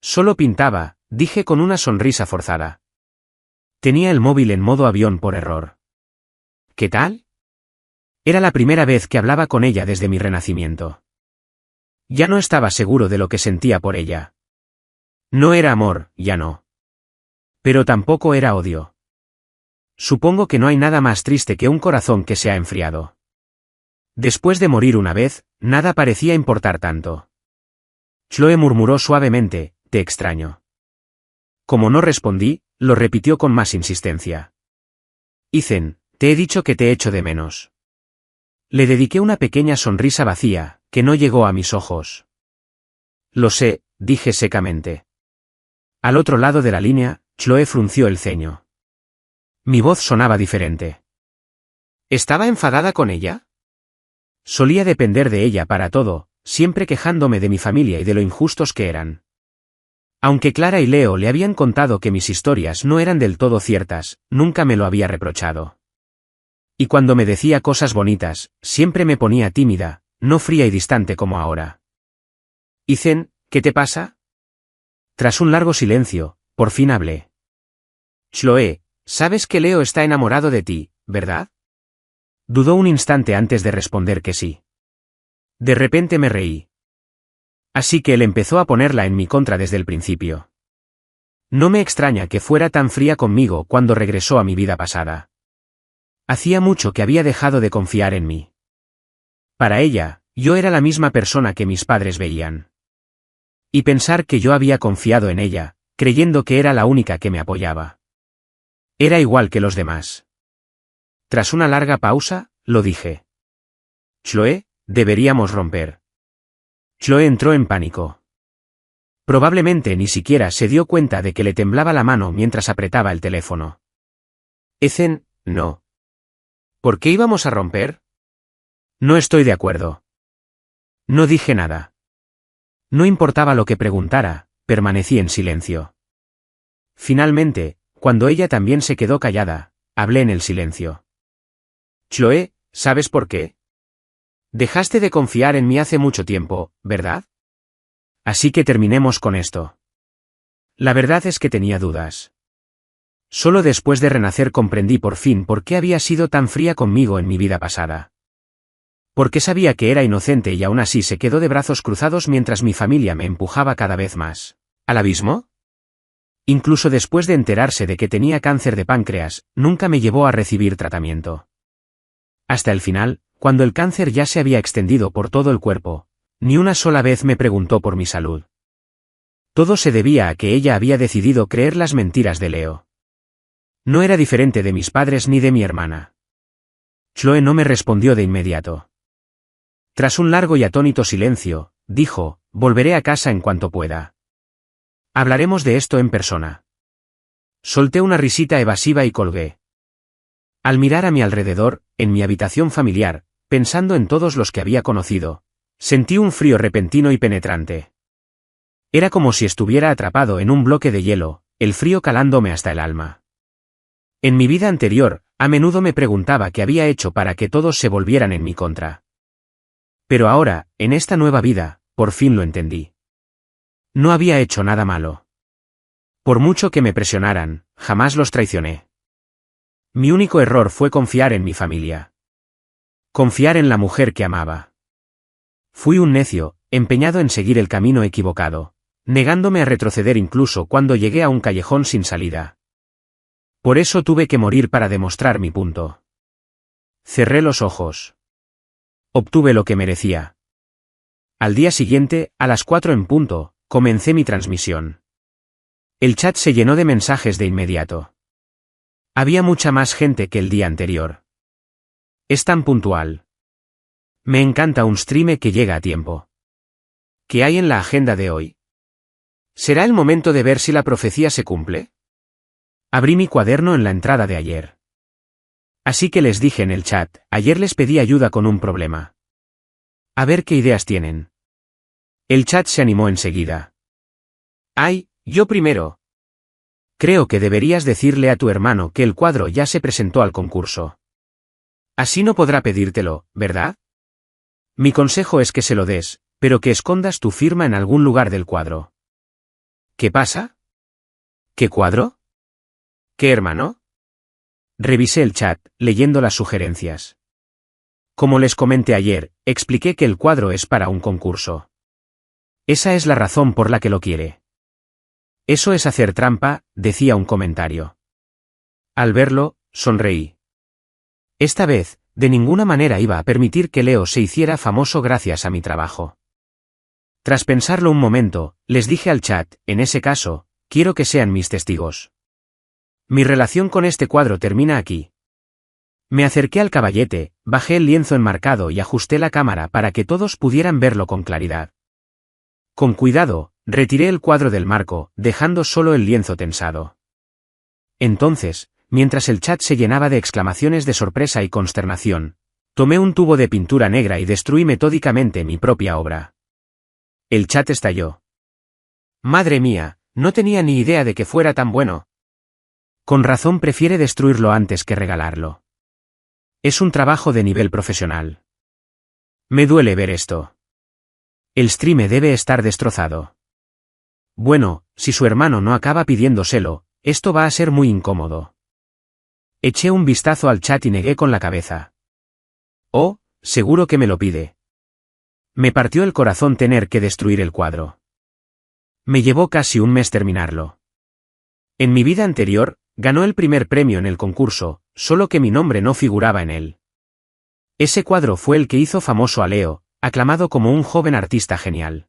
[SPEAKER 1] Solo pintaba, dije con una sonrisa forzada. Tenía el móvil en modo avión por error. ¿Qué tal? Era la primera vez que hablaba con ella desde mi renacimiento. Ya no estaba seguro de lo que sentía por ella. No era amor, ya no. Pero tampoco era odio. Supongo que no hay nada más triste que un corazón que se ha enfriado. Después de morir una vez, nada parecía importar tanto. Chloe murmuró suavemente, te extraño. Como no respondí, lo repitió con más insistencia. Ethan, te he dicho que te echo de menos. Le dediqué una pequeña sonrisa vacía, que no llegó a mis ojos. Lo sé, dije secamente. Al otro lado de la línea, Chloe frunció el ceño. Mi voz sonaba diferente. ¿Estaba enfadada con ella? Solía depender de ella para todo, siempre quejándome de mi familia y de lo injustos que eran. Aunque Clara y Leo le habían contado que mis historias no eran del todo ciertas, nunca me lo había reprochado. Y cuando me decía cosas bonitas, siempre me ponía tímida, no fría y distante como ahora. Ethan, ¿qué te pasa? Tras un largo silencio, por fin hablé. Chloe, sabes que Leo está enamorado de ti, ¿verdad? Dudó un instante antes de responder que sí. De repente me reí. Así que él empezó a ponerla en mi contra desde el principio. No me extraña que fuera tan fría conmigo cuando regresó a mi vida pasada. Hacía mucho que había dejado de confiar en mí. Para ella, yo era la misma persona que mis padres veían. Y pensar que yo había confiado en ella, creyendo que era la única que me apoyaba. Era igual que los demás. Tras una larga pausa, lo dije. Chloe, deberíamos romper. Chloe entró en pánico. Probablemente ni siquiera se dio cuenta de que le temblaba la mano mientras apretaba el teléfono. Ethan, no. ¿Por qué íbamos a romper? No estoy de acuerdo. No dije nada. No importaba lo que preguntara, permanecí en silencio. Finalmente, cuando ella también se quedó callada, hablé en el silencio. Chloe, ¿sabes por qué? Dejaste de confiar en mí hace mucho tiempo, ¿verdad? Así que terminemos con esto. La verdad es que tenía dudas. Solo después de renacer comprendí por fin por qué había sido tan fría conmigo en mi vida pasada. Porque sabía que era inocente y aún así se quedó de brazos cruzados mientras mi familia me empujaba cada vez más. ¿Al abismo? Incluso después de enterarse de que tenía cáncer de páncreas, nunca me llevó a recibir tratamiento. Hasta el final, cuando el cáncer ya se había extendido por todo el cuerpo, ni una sola vez me preguntó por mi salud. Todo se debía a que ella había decidido creer las mentiras de Leo. No era diferente de mis padres ni de mi hermana. Chloe no me respondió de inmediato. Tras un largo y atónito silencio, dijo, volveré a casa en cuanto pueda. Hablaremos de esto en persona. Solté una risita evasiva y colgué. Al mirar a mi alrededor, en mi habitación familiar, pensando en todos los que había conocido, sentí un frío repentino y penetrante. Era como si estuviera atrapado en un bloque de hielo, el frío calándome hasta el alma. En mi vida anterior, a menudo me preguntaba qué había hecho para que todos se volvieran en mi contra. Pero ahora, en esta nueva vida, por fin lo entendí. No había hecho nada malo. Por mucho que me presionaran, jamás los traicioné. Mi único error fue confiar en mi familia. Confiar en la mujer que amaba. Fui un necio, empeñado en seguir el camino equivocado, negándome a retroceder incluso cuando llegué a un callejón sin salida. Por eso tuve que morir para demostrar mi punto. Cerré los ojos. Obtuve lo que merecía. Al día siguiente, a las 4 en punto, comencé mi transmisión. El chat se llenó de mensajes de inmediato. Había mucha más gente que el día anterior. Es tan puntual. Me encanta un stream que llega a tiempo. ¿Qué hay en la agenda de hoy? ¿Será el momento de ver si la profecía se cumple? Abrí mi cuaderno en la entrada de ayer. Así que les dije en el chat, ayer les pedí ayuda con un problema. A ver qué ideas tienen. El chat se animó enseguida. ¡Ay, yo primero! Creo que deberías decirle a tu hermano que el cuadro ya se presentó al concurso. Así no podrá pedírtelo, ¿verdad? Mi consejo es que se lo des, pero que escondas tu firma en algún lugar del cuadro. ¿Qué pasa? ¿Qué cuadro? ¿Qué hermano? Revisé el chat, leyendo las sugerencias. Como les comenté ayer, expliqué que el cuadro es para un concurso. Esa es la razón por la que lo quiere. Eso es hacer trampa, decía un comentario. Al verlo, sonreí. Esta vez, de ninguna manera iba a permitir que Leo se hiciera famoso gracias a mi trabajo. Tras pensarlo un momento, les dije al chat, en ese caso, quiero que sean mis testigos. Mi relación con este cuadro termina aquí. Me acerqué al caballete, bajé el lienzo enmarcado y ajusté la cámara para que todos pudieran verlo con claridad. Con cuidado, retiré el cuadro del marco, dejando solo el lienzo tensado. Entonces, mientras el chat se llenaba de exclamaciones de sorpresa y consternación, tomé un tubo de pintura negra y destruí metódicamente mi propia obra. El chat estalló. Madre mía, no tenía ni idea de que fuera tan bueno. Con razón prefiere destruirlo antes que regalarlo. Es un trabajo de nivel profesional. Me duele ver esto. El stream debe estar destrozado. Bueno, si su hermano no acaba pidiéndoselo, esto va a ser muy incómodo. Eché un vistazo al chat y negué con la cabeza. Oh, seguro que me lo pide. Me partió el corazón tener que destruir el cuadro. Me llevó casi un mes terminarlo. En mi vida anterior, ganó el primer premio en el concurso, solo que mi nombre no figuraba en él. Ese cuadro fue el que hizo famoso a Leo, aclamado como un joven artista genial.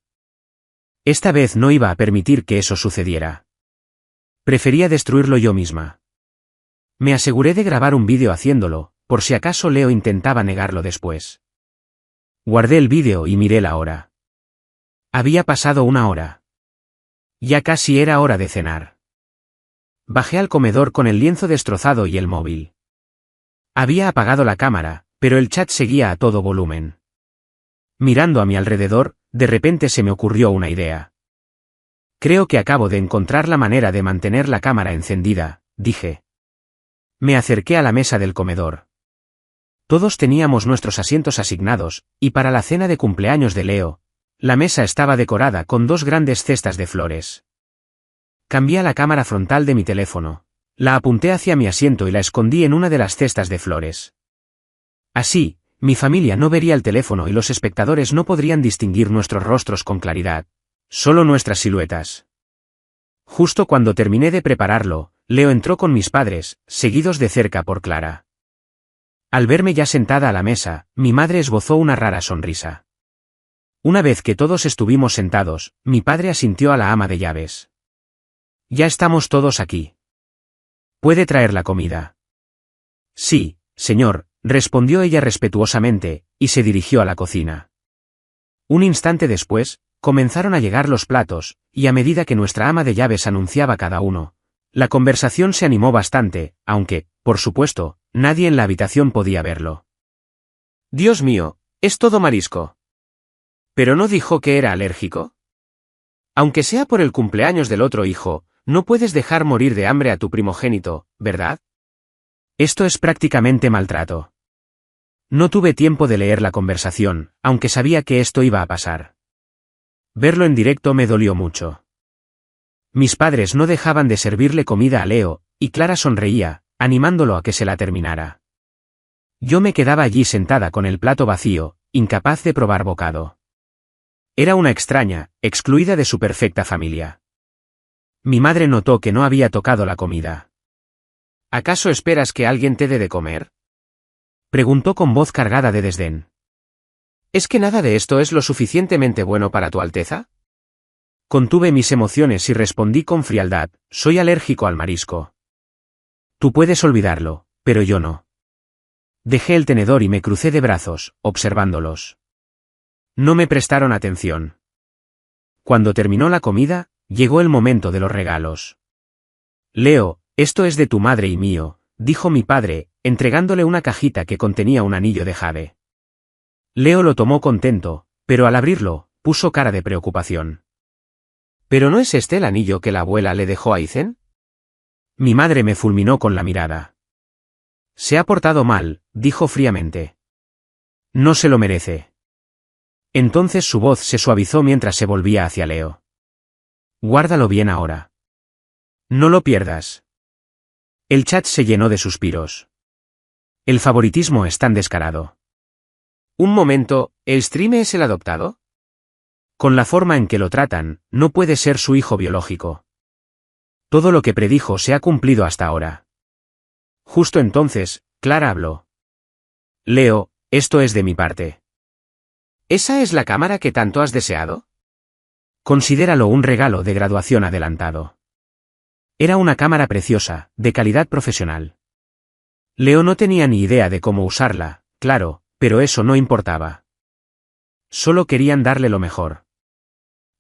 [SPEAKER 1] Esta vez no iba a permitir que eso sucediera. Prefería destruirlo yo misma. Me aseguré de grabar un vídeo haciéndolo, por si acaso Leo intentaba negarlo después. Guardé el vídeo y miré la hora. Había pasado una hora. Ya casi era hora de cenar. Bajé al comedor con el lienzo destrozado y el móvil. Había apagado la cámara, pero el chat seguía a todo volumen. Mirando a mi alrededor, de repente se me ocurrió una idea. Creo que acabo de encontrar la manera de mantener la cámara encendida, dije. Me acerqué a la mesa del comedor. Todos teníamos nuestros asientos asignados, y para la cena de cumpleaños de Leo, la mesa estaba decorada con dos grandes cestas de flores. Cambié a la cámara frontal de mi teléfono, la apunté hacia mi asiento y la escondí en una de las cestas de flores. Así, mi familia no vería el teléfono y los espectadores no podrían distinguir nuestros rostros con claridad, solo nuestras siluetas. Justo cuando terminé de prepararlo, Leo entró con mis padres, seguidos de cerca por Clara. Al verme ya sentada a la mesa, mi madre esbozó una rara sonrisa. Una vez que todos estuvimos sentados, mi padre asintió a la ama de llaves. Ya estamos todos aquí. ¿Puede traer la comida? Sí, señor, respondió ella respetuosamente, y se dirigió a la cocina. Un instante después, comenzaron a llegar los platos, y a medida que nuestra ama de llaves anunciaba cada uno, la conversación se animó bastante, aunque, por supuesto, nadie en la habitación podía verlo. Dios mío, es todo marisco. ¿Pero no dijo que era alérgico? Aunque sea por el cumpleaños del otro hijo, no puedes dejar morir de hambre a tu primogénito, ¿verdad? Esto es prácticamente maltrato. No tuve tiempo de leer la conversación, aunque sabía que esto iba a pasar. Verlo en directo me dolió mucho. Mis padres no dejaban de servirle comida a Leo, y Clara sonreía, animándolo a que se la terminara. Yo me quedaba allí sentada con el plato vacío, incapaz de probar bocado. Era una extraña, excluida de su perfecta familia. Mi madre notó que no había tocado la comida. ¿Acaso esperas que alguien te dé de comer? Preguntó con voz cargada de desdén. ¿Es que nada de esto es lo suficientemente bueno para tu Alteza? Contuve mis emociones y respondí con frialdad, soy alérgico al marisco. Tú puedes olvidarlo, pero yo no. Dejé el tenedor y me crucé de brazos, observándolos. No me prestaron atención. Cuando terminó la comida, llegó el momento de los regalos. Leo, esto es de tu madre y mío, dijo mi padre, entregándole una cajita que contenía un anillo de jade. Leo lo tomó contento, pero al abrirlo, puso cara de preocupación. ¿Pero no es este el anillo que la abuela le dejó a Ethan? Mi madre me fulminó con la mirada. Se ha portado mal, dijo fríamente. No se lo merece. Entonces su voz se suavizó mientras se volvía hacia Leo. Guárdalo bien ahora. No lo pierdas. El chat se llenó de suspiros. El favoritismo es tan descarado. Un momento, ¿el stream es el adoptado? Con la forma en que lo tratan, no puede ser su hijo biológico. Todo lo que predijo se ha cumplido hasta ahora. Justo entonces, Clara habló. Leo, esto es de mi parte. ¿Esa es la cámara que tanto has deseado? Considéralo un regalo de graduación adelantado. Era una cámara preciosa, de calidad profesional. Leo no tenía ni idea de cómo usarla, claro, pero eso no importaba. Solo querían darle lo mejor.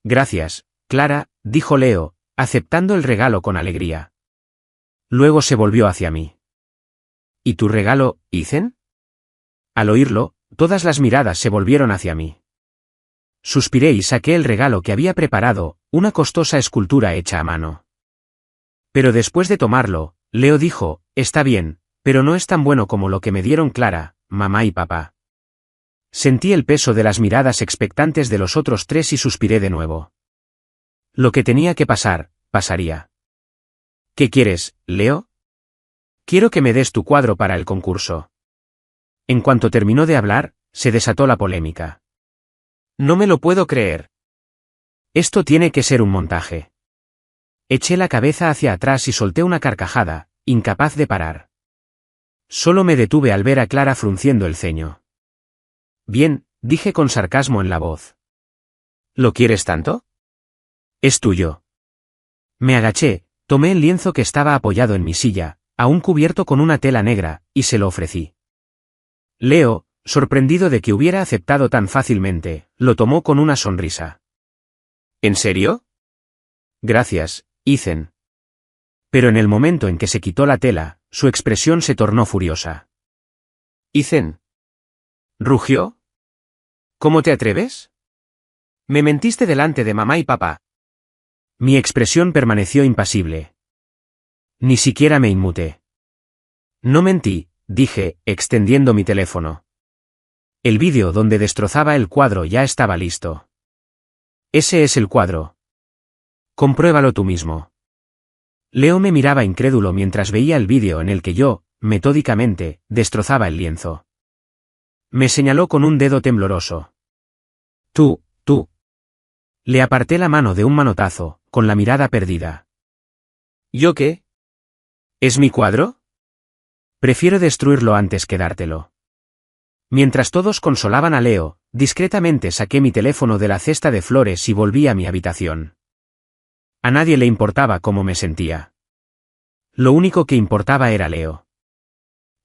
[SPEAKER 1] Gracias, Clara, dijo Leo, aceptando el regalo con alegría. Luego se volvió hacia mí. ¿Y tu regalo, Ethan? Al oírlo, todas las miradas se volvieron hacia mí. Suspiré y saqué el regalo que había preparado, una costosa escultura hecha a mano. Pero después de tomarlo, Leo dijo, está bien, pero no es tan bueno como lo que me dieron Clara, mamá y papá. Sentí el peso de las miradas expectantes de los otros tres y suspiré de nuevo. Lo que tenía que pasar, pasaría. ¿Qué quieres, Leo? Quiero que me des tu cuadro para el concurso. En cuanto terminó de hablar, se desató la polémica. No me lo puedo creer. Esto tiene que ser un montaje. Eché la cabeza hacia atrás y solté una carcajada, incapaz de parar. Solo me detuve al ver a Clara frunciendo el ceño. Bien, dije con sarcasmo en la voz. ¿Lo quieres tanto? Es tuyo. Me agaché, tomé el lienzo que estaba apoyado en mi silla, aún cubierto con una tela negra, y se lo ofrecí. Leo, sorprendido de que hubiera aceptado tan fácilmente, lo tomó con una sonrisa. ¿En serio? Gracias, Ethan. Pero en el momento en que se quitó la tela, su expresión se tornó furiosa. Ethan. ¿Rugió? ¿Cómo te atreves? Me mentiste delante de mamá y papá. Mi expresión permaneció impasible. Ni siquiera me inmuté. No mentí, dije, extendiendo mi teléfono. El vídeo donde destrozaba el cuadro ya estaba listo. Ese es el cuadro. Compruébalo tú mismo. Leo me miraba incrédulo mientras veía el vídeo en el que yo, metódicamente, destrozaba el lienzo. Me señaló con un dedo tembloroso. Tú. Le aparté la mano de un manotazo, con la mirada perdida. ¿Yo qué? ¿Es mi cuadro? Prefiero destruirlo antes que dártelo. Mientras todos consolaban a Leo, discretamente saqué mi teléfono de la cesta de flores y volví a mi habitación. A nadie le importaba cómo me sentía. Lo único que importaba era Leo.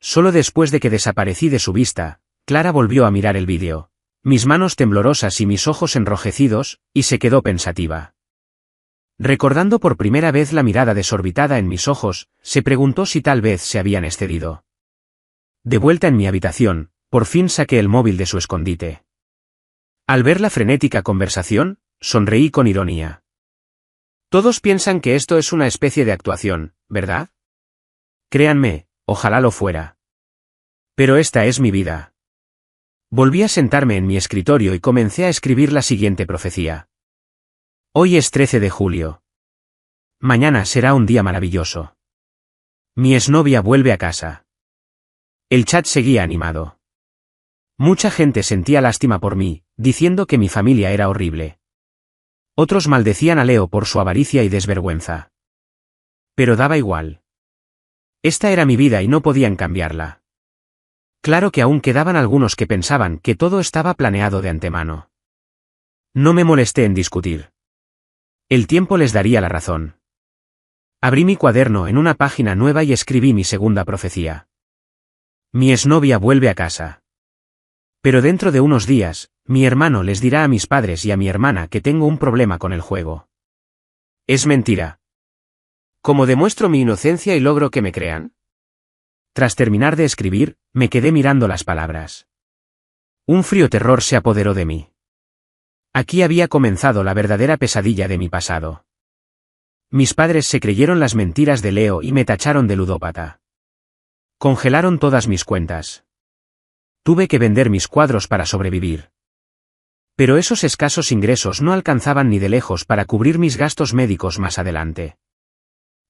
[SPEAKER 1] Solo después de que desaparecí de su vista, Clara volvió a mirar el vídeo, mis manos temblorosas y mis ojos enrojecidos, y se quedó pensativa. Recordando por primera vez la mirada desorbitada en mis ojos, se preguntó si tal vez se habían excedido. De vuelta en mi habitación, por fin saqué el móvil de su escondite. Al ver la frenética conversación, sonreí con ironía. Todos piensan que esto es una especie de actuación, ¿verdad? Créanme, ojalá lo fuera. Pero esta es mi vida. Volví a sentarme en mi escritorio y comencé a escribir la siguiente profecía. Hoy es 13 de julio. Mañana será un día maravilloso. Mi exnovia vuelve a casa. El chat seguía animado. Mucha gente sentía lástima por mí, diciendo que mi familia era horrible. Otros maldecían a Leo por su avaricia y desvergüenza. Pero daba igual. Esta era mi vida y no podían cambiarla. Claro que aún quedaban algunos que pensaban que todo estaba planeado de antemano. No me molesté en discutir. El tiempo les daría la razón. Abrí mi cuaderno en una página nueva y escribí mi segunda profecía. Mi exnovia vuelve a casa. Pero dentro de unos días, mi hermano les dirá a mis padres y a mi hermana que tengo un problema con el juego. Es mentira. ¿Cómo demuestro mi inocencia y logro que me crean? Tras terminar de escribir, me quedé mirando las palabras. Un frío terror se apoderó de mí. Aquí había comenzado la verdadera pesadilla de mi pasado. Mis padres se creyeron las mentiras de Leo y me tacharon de ludópata. Congelaron todas mis cuentas. Tuve que vender mis cuadros para sobrevivir. Pero esos escasos ingresos no alcanzaban ni de lejos para cubrir mis gastos médicos más adelante.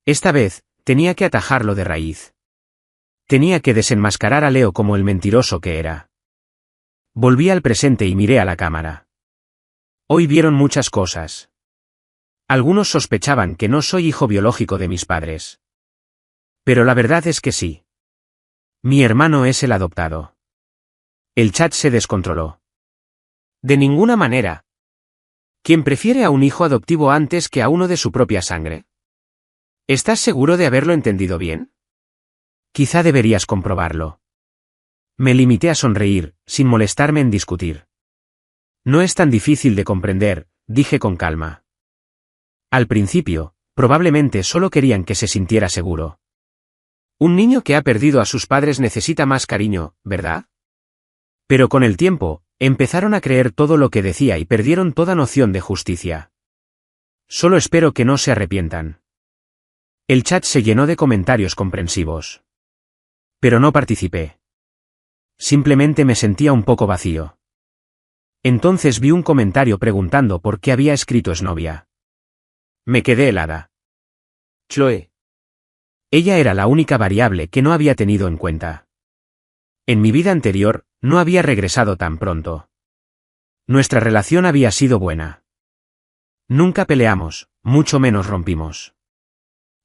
[SPEAKER 1] Esta vez, tenía que atajarlo de raíz. Tenía que desenmascarar a Leo como el mentiroso que era. Volví al presente y miré a la cámara. Hoy vieron muchas cosas. Algunos sospechaban que no soy hijo biológico de mis padres. Pero la verdad es que sí. Mi hermano es el adoptado. El chat se descontroló. De ninguna manera. ¿Quién prefiere a un hijo adoptivo antes que a uno de su propia sangre? ¿Estás seguro de haberlo entendido bien? Quizá deberías comprobarlo. Me limité a sonreír, sin molestarme en discutir. No es tan difícil de comprender, dije con calma. Al principio, probablemente solo querían que se sintiera seguro. Un niño que ha perdido a sus padres necesita más cariño, ¿verdad? Pero con el tiempo, empezaron a creer todo lo que decía y perdieron toda noción de justicia. Solo espero que no se arrepientan. El chat se llenó de comentarios comprensivos. Pero no participé. Simplemente me sentía un poco vacío. Entonces vi un comentario preguntando por qué había escrito exnovia. Me quedé helada. Chloe. Ella era la única variable que no había tenido en cuenta. En mi vida anterior, no había regresado tan pronto. Nuestra relación había sido buena. Nunca peleamos, mucho menos rompimos.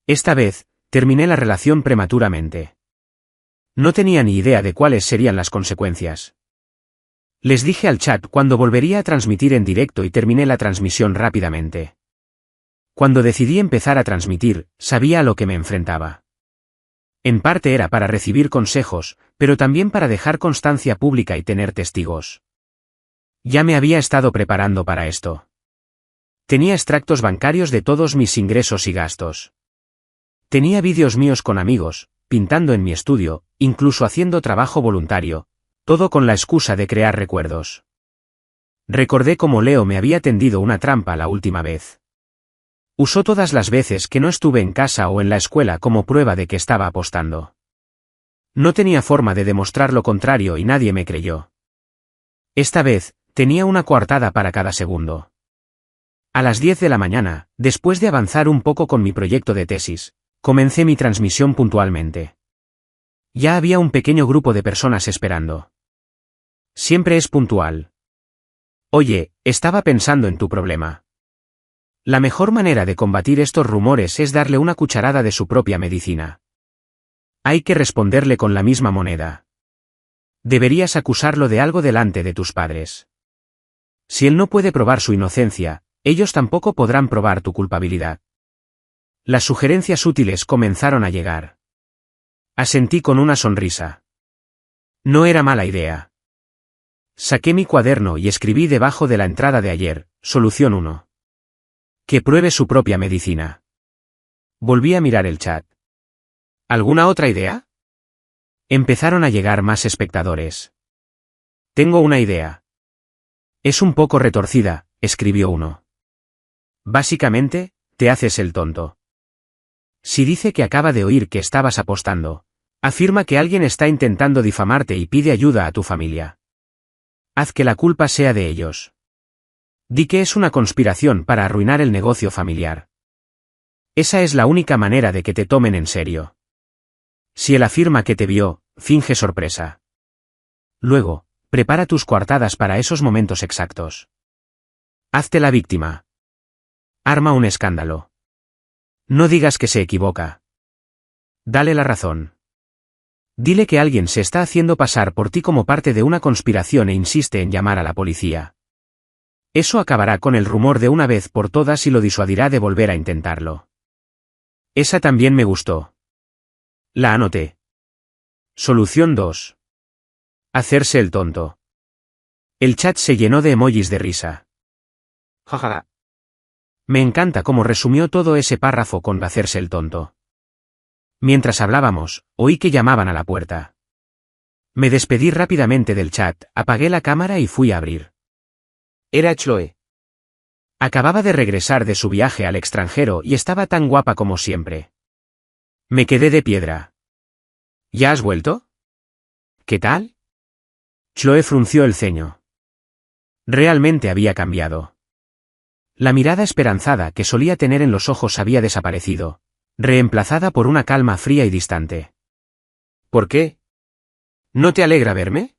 [SPEAKER 1] Esta vez, terminé la relación prematuramente. No tenía ni idea de cuáles serían las consecuencias. Les dije al chat cuando volvería a transmitir en directo y terminé la transmisión rápidamente. Cuando decidí empezar a transmitir, sabía a lo que me enfrentaba. En parte era para recibir consejos, pero también para dejar constancia pública y tener testigos. Ya me había estado preparando para esto. Tenía extractos bancarios de todos mis ingresos y gastos. Tenía vídeos míos con amigos, pintando en mi estudio, incluso haciendo trabajo voluntario, todo con la excusa de crear recuerdos. Recordé cómo Leo me había tendido una trampa la última vez. Usó todas las veces que no estuve en casa o en la escuela como prueba de que estaba apostando. No tenía forma de demostrar lo contrario y nadie me creyó. Esta vez, tenía una coartada para cada segundo. A las 10 de la mañana, después de avanzar un poco con mi proyecto de tesis, comencé mi transmisión puntualmente. Ya había un pequeño grupo de personas esperando. Siempre es puntual. Oye, estaba pensando en tu problema. La mejor manera de combatir estos rumores es darle una cucharada de su propia medicina. Hay que responderle con la misma moneda. Deberías acusarlo de algo delante de tus padres. Si él no puede probar su inocencia, ellos tampoco podrán probar tu culpabilidad. Las sugerencias útiles comenzaron a llegar. Asentí con una sonrisa. No era mala idea. Saqué mi cuaderno y escribí debajo de la entrada de ayer, solución 1. Que pruebe su propia medicina. Volví a mirar el chat. ¿Alguna otra idea? Empezaron a llegar más espectadores. Tengo una idea. Es un poco retorcida, escribió uno. Básicamente, te haces el tonto. Si dice que acaba de oír que estabas apostando, afirma que alguien está intentando difamarte y pide ayuda a tu familia. Haz que la culpa sea de ellos. Di que es una conspiración para arruinar el negocio familiar. Esa es la única manera de que te tomen en serio. Si él afirma que te vio, finge sorpresa. Luego, prepara tus coartadas para esos momentos exactos. Hazte la víctima. Arma un escándalo. No digas que se equivoca. Dale la razón. Dile que alguien se está haciendo pasar por ti como parte de una conspiración e insiste en llamar a la policía. Eso acabará con el rumor de una vez por todas y lo disuadirá de volver a intentarlo. Esa también me gustó. La anoté. Solución 2. Hacerse el tonto. El chat se llenó de emojis de risa. Jaja. Me encanta cómo resumió todo ese párrafo con hacerse el tonto. Mientras hablábamos, oí que llamaban a la puerta. Me despedí rápidamente del chat, apagué la cámara y fui a abrir. Era Chloe. Acababa de regresar de su viaje al extranjero y estaba tan guapa como siempre. Me quedé de piedra. ¿Ya has vuelto? ¿Qué tal? Chloe frunció el ceño. Realmente había cambiado. La mirada esperanzada que solía tener en los ojos había desaparecido, reemplazada por una calma fría y distante. ¿Por qué? ¿No te alegra verme?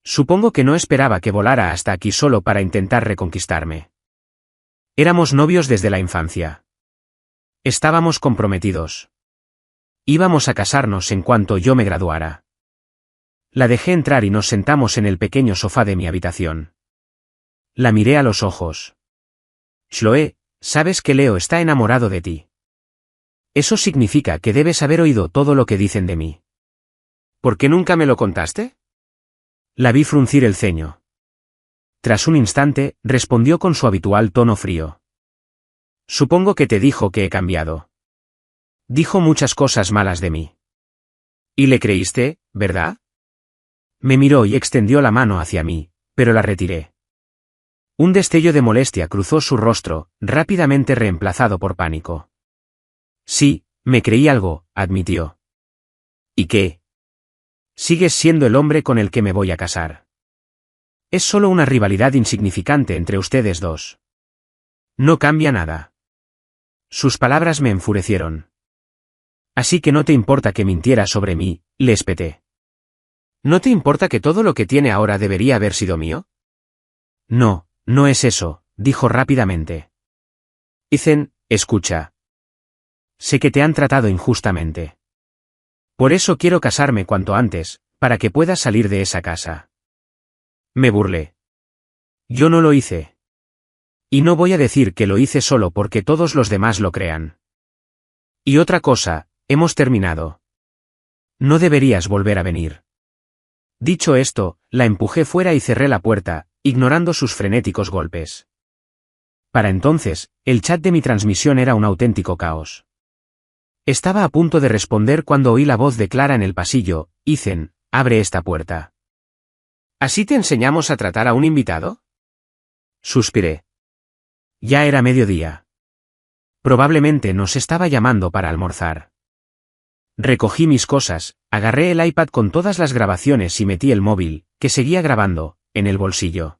[SPEAKER 1] Supongo que no esperaba que volara hasta aquí solo para intentar reconquistarme. Éramos novios desde la infancia. Estábamos comprometidos. Íbamos a casarnos en cuanto yo me graduara. La dejé entrar y nos sentamos en el pequeño sofá de mi habitación. La miré a los ojos. Chloe, sabes que Leo está enamorado de ti. Eso significa que debes haber oído todo lo que dicen de mí. ¿Por qué nunca me lo contaste? La vi fruncir el ceño. Tras un instante, respondió con su habitual tono frío. Supongo que te dijo que he cambiado. Dijo muchas cosas malas de mí. ¿Y le creíste, verdad? Me miró y extendió la mano hacia mí, pero la retiré. Un destello de molestia cruzó su rostro, rápidamente reemplazado por pánico. Sí, me creí algo, admitió. ¿Y qué? Sigues siendo el hombre con el que me voy a casar. Es solo una rivalidad insignificante entre ustedes dos. No cambia nada. Sus palabras me enfurecieron. Así que no te importa que mintiera sobre mí, le espeté. ¿No te importa que todo lo que tiene ahora debería haber sido mío? No, no es eso, dijo rápidamente. Ethan, escucha. Sé que te han tratado injustamente. Por eso quiero casarme cuanto antes, para que puedas salir de esa casa. Me burlé. Yo no lo hice. Y no voy a decir que lo hice solo porque todos los demás lo crean. Y otra cosa, hemos terminado. No deberías volver a venir. Dicho esto, la empujé fuera y cerré la puerta, ignorando sus frenéticos golpes. Para entonces, el chat de mi transmisión era un auténtico caos. Estaba a punto de responder cuando oí la voz de Clara en el pasillo. Ethan, abre esta puerta. ¿Así te enseñamos a tratar a un invitado? Suspiré. Ya era mediodía. Probablemente nos estaba llamando para almorzar. Recogí mis cosas, agarré el iPad con todas las grabaciones y metí el móvil, que seguía grabando, en el bolsillo.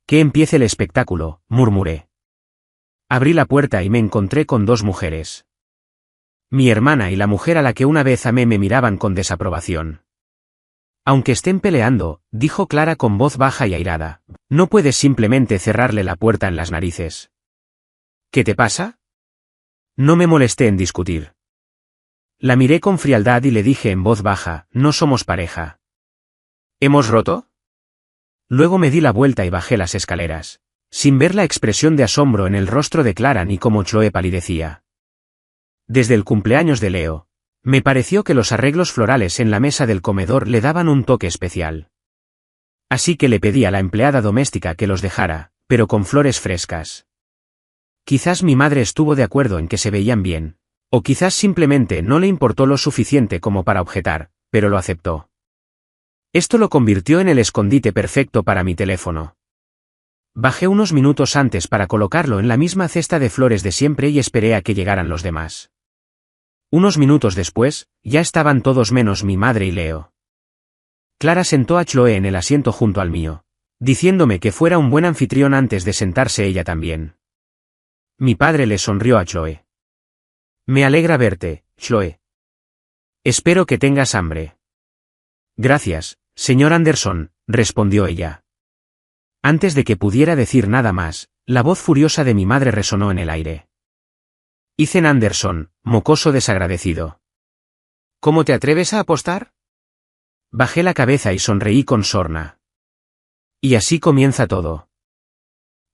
[SPEAKER 1] Que empiece el espectáculo, murmuré. Abrí la puerta y me encontré con dos mujeres. Mi hermana y la mujer a la que una vez amé me miraban con desaprobación. Aunque estén peleando, dijo Clara con voz baja y airada, no puedes simplemente cerrarle la puerta en las narices. ¿Qué te pasa? No me molesté en discutir. La miré con frialdad y le dije en voz baja, no somos pareja. ¿Hemos roto? Luego me di la vuelta y bajé las escaleras, sin ver la expresión de asombro en el rostro de Clara ni cómo Chloe palidecía. Desde el cumpleaños de Leo, me pareció que los arreglos florales en la mesa del comedor le daban un toque especial. Así que le pedí a la empleada doméstica que los dejara, pero con flores frescas. Quizás mi madre estuvo de acuerdo en que se veían bien, o quizás simplemente no le importó lo suficiente como para objetar, pero lo aceptó. Esto lo convirtió en el escondite perfecto para mi teléfono. Bajé unos minutos antes para colocarlo en la misma cesta de flores de siempre y esperé a que llegaran los demás. Unos minutos después, ya estaban todos menos mi madre y Leo. Clara sentó a Chloe en el asiento junto al mío, diciéndome que fuera un buen anfitrión antes de sentarse ella también. Mi padre le sonrió a Chloe. Me alegra verte, Chloe. Espero que tengas hambre. Gracias, señor Anderson, respondió ella. Antes de que pudiera decir nada más, la voz furiosa de mi madre resonó en el aire. Ethan Anderson, mocoso desagradecido. ¿Cómo te atreves a apostar? Bajé la cabeza y sonreí con sorna. Y así comienza todo.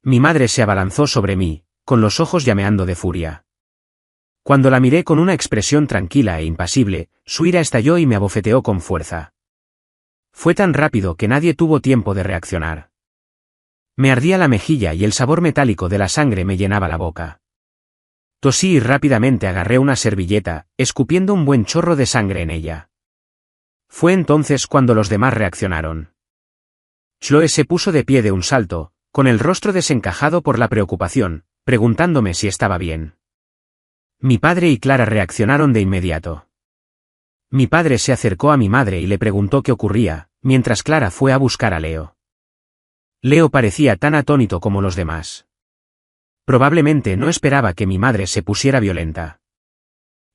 [SPEAKER 1] Mi madre se abalanzó sobre mí, con los ojos llameando de furia. Cuando la miré con una expresión tranquila e impasible, su ira estalló y me abofeteó con fuerza. Fue tan rápido que nadie tuvo tiempo de reaccionar. Me ardía la mejilla y el sabor metálico de la sangre me llenaba la boca. Tosí y rápidamente agarré una servilleta, escupiendo un buen chorro de sangre en ella. Fue entonces cuando los demás reaccionaron. Chloe se puso de pie de un salto, con el rostro desencajado por la preocupación, preguntándome si estaba bien. Mi padre y Clara reaccionaron de inmediato. Mi padre se acercó a mi madre y le preguntó qué ocurría, mientras Clara fue a buscar a Leo. Leo parecía tan atónito como los demás. Probablemente no esperaba que mi madre se pusiera violenta.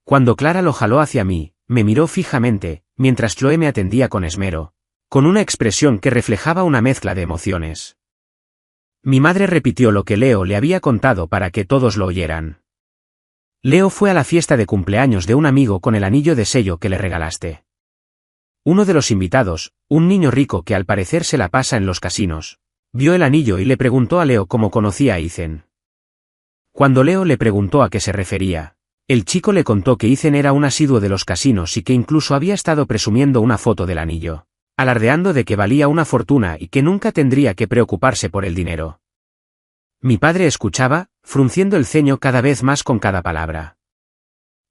[SPEAKER 1] Cuando Clara lo jaló hacia mí, me miró fijamente, mientras Chloe me atendía con esmero, con una expresión que reflejaba una mezcla de emociones. Mi madre repitió lo que Leo le había contado para que todos lo oyeran. Leo fue a la fiesta de cumpleaños de un amigo con el anillo de sello que le regalaste. Uno de los invitados, un niño rico que al parecer se la pasa en los casinos, vio el anillo y le preguntó a Leo cómo conocía a Ethan. Cuando Leo le preguntó a qué se refería, el chico le contó que Ethan era un asiduo de los casinos y que incluso había estado presumiendo una foto del anillo, alardeando de que valía una fortuna y que nunca tendría que preocuparse por el dinero. Mi padre escuchaba, frunciendo el ceño cada vez más con cada palabra.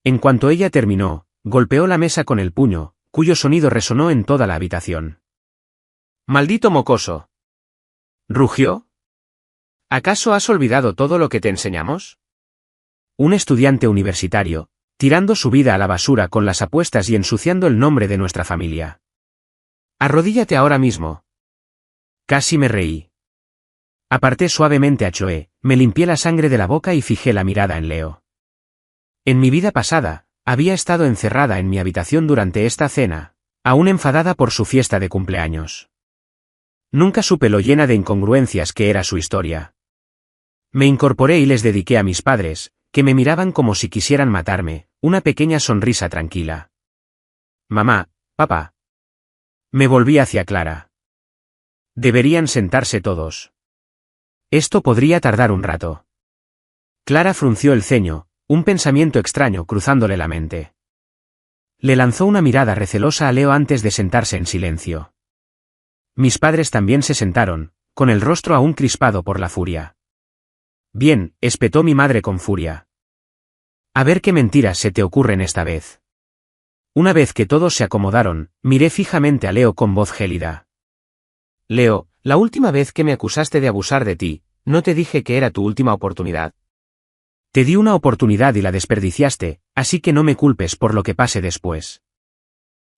[SPEAKER 1] En cuanto ella terminó, golpeó la mesa con el puño, cuyo sonido resonó en toda la habitación. ¡Maldito mocoso!, rugió. ¿Acaso has olvidado todo lo que te enseñamos? Un estudiante universitario, tirando su vida a la basura con las apuestas y ensuciando el nombre de nuestra familia. Arrodíllate ahora mismo. Casi me reí. Aparté suavemente a Chloe, me limpié la sangre de la boca y fijé la mirada en Leo. En mi vida pasada, había estado encerrada en mi habitación durante esta cena, aún enfadada por su fiesta de cumpleaños. Nunca supe lo llena de incongruencias que era su historia. Me incorporé y les dediqué a mis padres, que me miraban como si quisieran matarme, una pequeña sonrisa tranquila. Mamá, papá. Me volví hacia Clara. Deberían sentarse todos. Esto podría tardar un rato. Clara frunció el ceño, un pensamiento extraño cruzándole la mente. Le lanzó una mirada recelosa a Leo antes de sentarse en silencio. Mis padres también se sentaron, con el rostro aún crispado por la furia. Bien, espetó mi madre con furia. A ver qué mentiras se te ocurren esta vez. Una vez que todos se acomodaron, miré fijamente a Leo con voz gélida. Leo, la última vez que me acusaste de abusar de ti, ¿no te dije que era tu última oportunidad? Te di una oportunidad y la desperdiciaste, así que no me culpes por lo que pase después.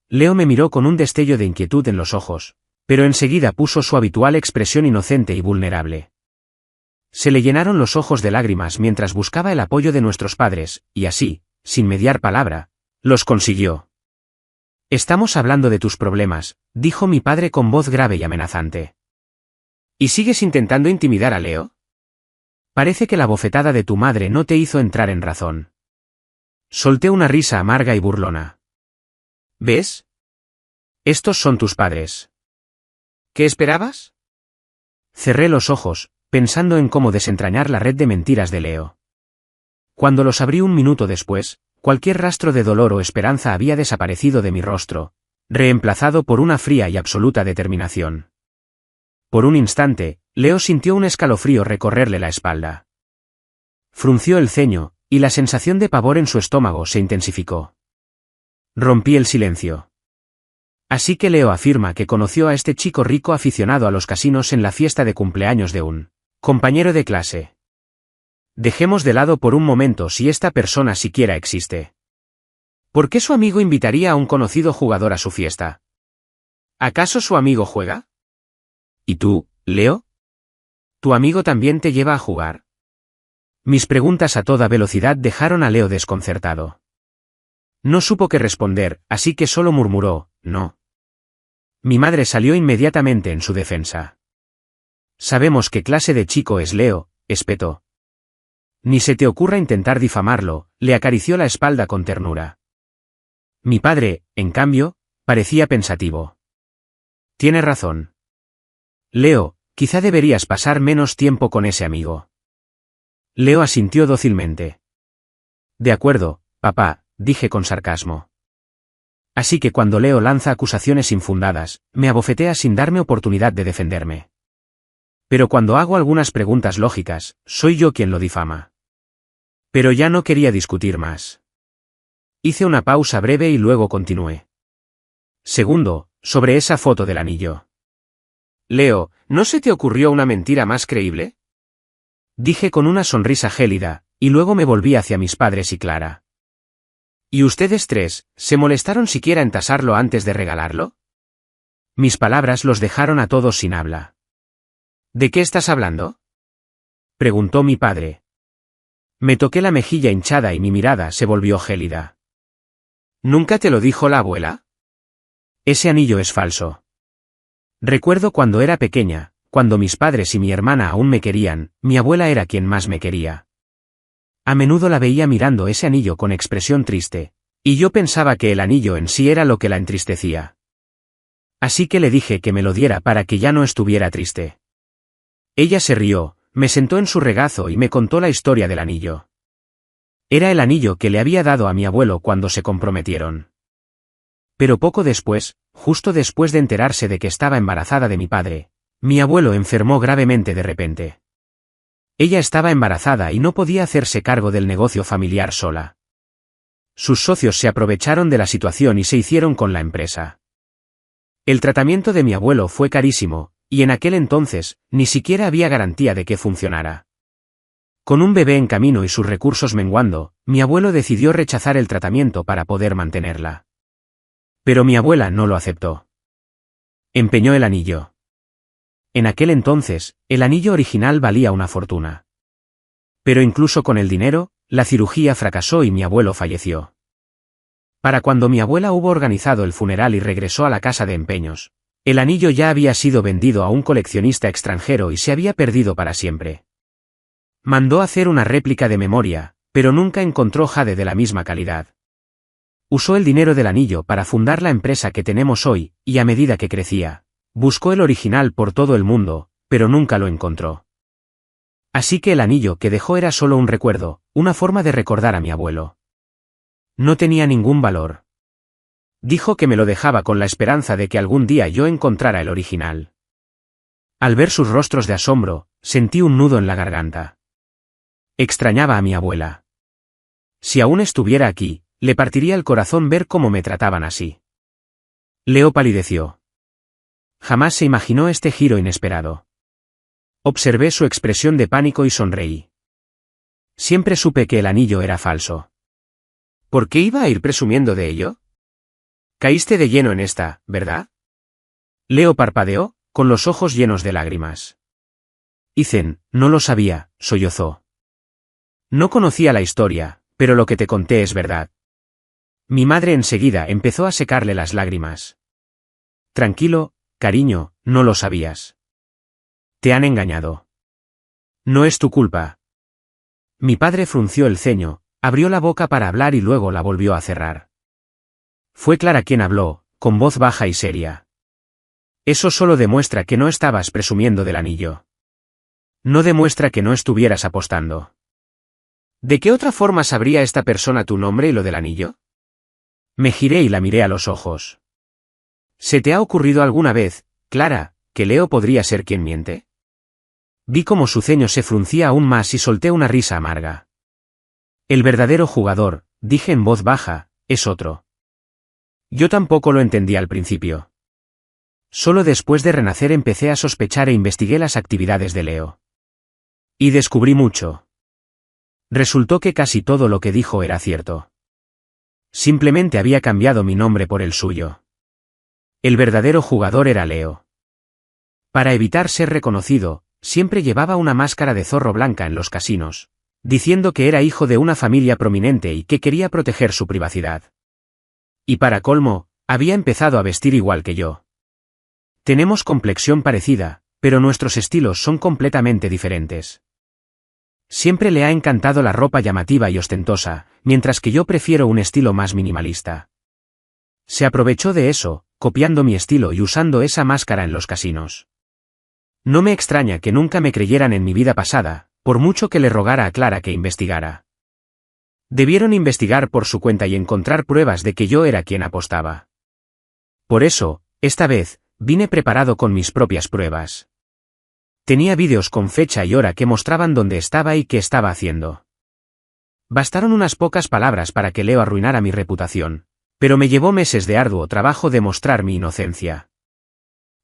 [SPEAKER 1] Leo me miró con un destello de inquietud en los ojos, pero enseguida puso su habitual expresión inocente y vulnerable. Se le llenaron los ojos de lágrimas mientras buscaba el apoyo de nuestros padres, y así, sin mediar palabra, los consiguió. Estamos hablando de tus problemas, dijo mi padre con voz grave y amenazante. ¿Y sigues intentando intimidar a Leo? Parece que la bofetada de tu madre no te hizo entrar en razón. Solté una risa amarga y burlona. ¿Ves? Estos son tus padres. ¿Qué esperabas? Cerré los ojos, pensando en cómo desentrañar la red de mentiras de Leo. Cuando los abrí un minuto después, cualquier rastro de dolor o esperanza había desaparecido de mi rostro, reemplazado por una fría y absoluta determinación. Por un instante, Leo sintió un escalofrío recorrerle la espalda. Frunció el ceño, y la sensación de pavor en su estómago se intensificó. Rompí el silencio. Así que Leo afirma que conoció a este chico rico aficionado a los casinos en la fiesta de cumpleaños de un compañero de clase. Dejemos de lado por un momento si esta persona siquiera existe. ¿Por qué su amigo invitaría a un conocido jugador a su fiesta? ¿Acaso su amigo juega? ¿Y tú, Leo? ¿Tu amigo también te lleva a jugar? Mis preguntas a toda velocidad dejaron a Leo desconcertado. No supo qué responder, así que solo murmuró, no. Mi madre salió inmediatamente en su defensa. Sabemos qué clase de chico es Leo, espetó. Ni se te ocurra intentar difamarlo, le acarició la espalda con ternura. Mi padre, en cambio, parecía pensativo. Tiene razón. Leo, quizá deberías pasar menos tiempo con ese amigo. Leo asintió dócilmente. De acuerdo, papá, dije con sarcasmo. Así que cuando Leo lanza acusaciones infundadas, me abofetea sin darme oportunidad de defenderme. Pero cuando hago algunas preguntas lógicas, soy yo quien lo difama. Pero ya no quería discutir más. Hice una pausa breve y luego continué. Segundo, sobre esa foto del anillo. Leo, ¿no se te ocurrió una mentira más creíble? Dije con una sonrisa gélida, y luego me volví hacia mis padres y Clara. ¿Y ustedes tres, se molestaron siquiera en tasarlo antes de regalarlo? Mis palabras los dejaron a todos sin habla. ¿De qué estás hablando?, preguntó mi padre. Me toqué la mejilla hinchada y mi mirada se volvió gélida. ¿Nunca te lo dijo la abuela? Ese anillo es falso. Recuerdo cuando era pequeña, cuando mis padres y mi hermana aún me querían, mi abuela era quien más me quería. A menudo la veía mirando ese anillo con expresión triste, y yo pensaba que el anillo en sí era lo que la entristecía. Así que le dije que me lo diera para que ya no estuviera triste. Ella se rió, me sentó en su regazo y me contó la historia del anillo. Era el anillo que le había dado a mi abuelo cuando se comprometieron. Pero poco después, justo después de enterarse de que estaba embarazada de mi padre, mi abuelo enfermó gravemente de repente. Ella estaba embarazada y no podía hacerse cargo del negocio familiar sola. Sus socios se aprovecharon de la situación y se hicieron con la empresa. El tratamiento de mi abuelo fue carísimo, y en aquel entonces, ni siquiera había garantía de que funcionara. Con un bebé en camino y sus recursos menguando, mi abuelo decidió rechazar el tratamiento para poder mantenerla. Pero mi abuela no lo aceptó. Empeñó el anillo. En aquel entonces, el anillo original valía una fortuna. Pero incluso con el dinero, la cirugía fracasó y mi abuelo falleció. Para cuando mi abuela hubo organizado el funeral y regresó a la casa de empeños, el anillo ya había sido vendido a un coleccionista extranjero y se había perdido para siempre. Mandó hacer una réplica de memoria, pero nunca encontró jade de la misma calidad. Usó el dinero del anillo para fundar la empresa que tenemos hoy, y a medida que crecía, buscó el original por todo el mundo, pero nunca lo encontró. Así que el anillo que dejó era solo un recuerdo, una forma de recordar a mi abuelo. No tenía ningún valor. Dijo que me lo dejaba con la esperanza de que algún día yo encontrara el original. Al ver sus rostros de asombro, sentí un nudo en la garganta. Extrañaba a mi abuela. Si aún estuviera aquí, le partiría el corazón ver cómo me trataban así. Leo palideció. Jamás se imaginó este giro inesperado. Observé su expresión de pánico y sonreí. Siempre supe que el anillo era falso. ¿Por qué iba a ir presumiendo de ello? Caíste de lleno en esta, ¿verdad? Leo parpadeó, con los ojos llenos de lágrimas. Ethan, no lo sabía, sollozó. No conocía la historia, pero lo que te conté es verdad. Mi madre enseguida empezó a secarle las lágrimas. Tranquilo, cariño, no lo sabías. Te han engañado. No es tu culpa. Mi padre frunció el ceño, abrió la boca para hablar y luego la volvió a cerrar. Fue Clara quien habló, con voz baja y seria. Eso solo demuestra que no estabas presumiendo del anillo. No demuestra que no estuvieras apostando. ¿De qué otra forma sabría esta persona tu nombre y lo del anillo? Me giré y la miré a los ojos. ¿Se te ha ocurrido alguna vez, Clara, que Leo podría ser quien miente? Vi cómo su ceño se fruncía aún más y solté una risa amarga. El verdadero jugador, dije en voz baja, es otro. Yo tampoco lo entendí al principio. Solo después de renacer empecé a sospechar e investigué las actividades de Leo. Y descubrí mucho. Resultó que casi todo lo que dijo era cierto. Simplemente había cambiado mi nombre por el suyo. El verdadero jugador era Leo. Para evitar ser reconocido, siempre llevaba una máscara de zorro blanca en los casinos, diciendo que era hijo de una familia prominente y que quería proteger su privacidad. Y para colmo, había empezado a vestir igual que yo. Tenemos complexión parecida, pero nuestros estilos son completamente diferentes. Siempre le ha encantado la ropa llamativa y ostentosa, mientras que yo prefiero un estilo más minimalista. Se aprovechó de eso, copiando mi estilo y usando esa máscara en los casinos. No me extraña que nunca me creyeran en mi vida pasada, por mucho que le rogara a Clara que investigara. Debieron investigar por su cuenta y encontrar pruebas de que yo era quien apostaba. Por eso, esta vez, vine preparado con mis propias pruebas. Tenía vídeos con fecha y hora que mostraban dónde estaba y qué estaba haciendo. Bastaron unas pocas palabras para que Leo arruinara mi reputación, pero me llevó meses de arduo trabajo demostrar mi inocencia.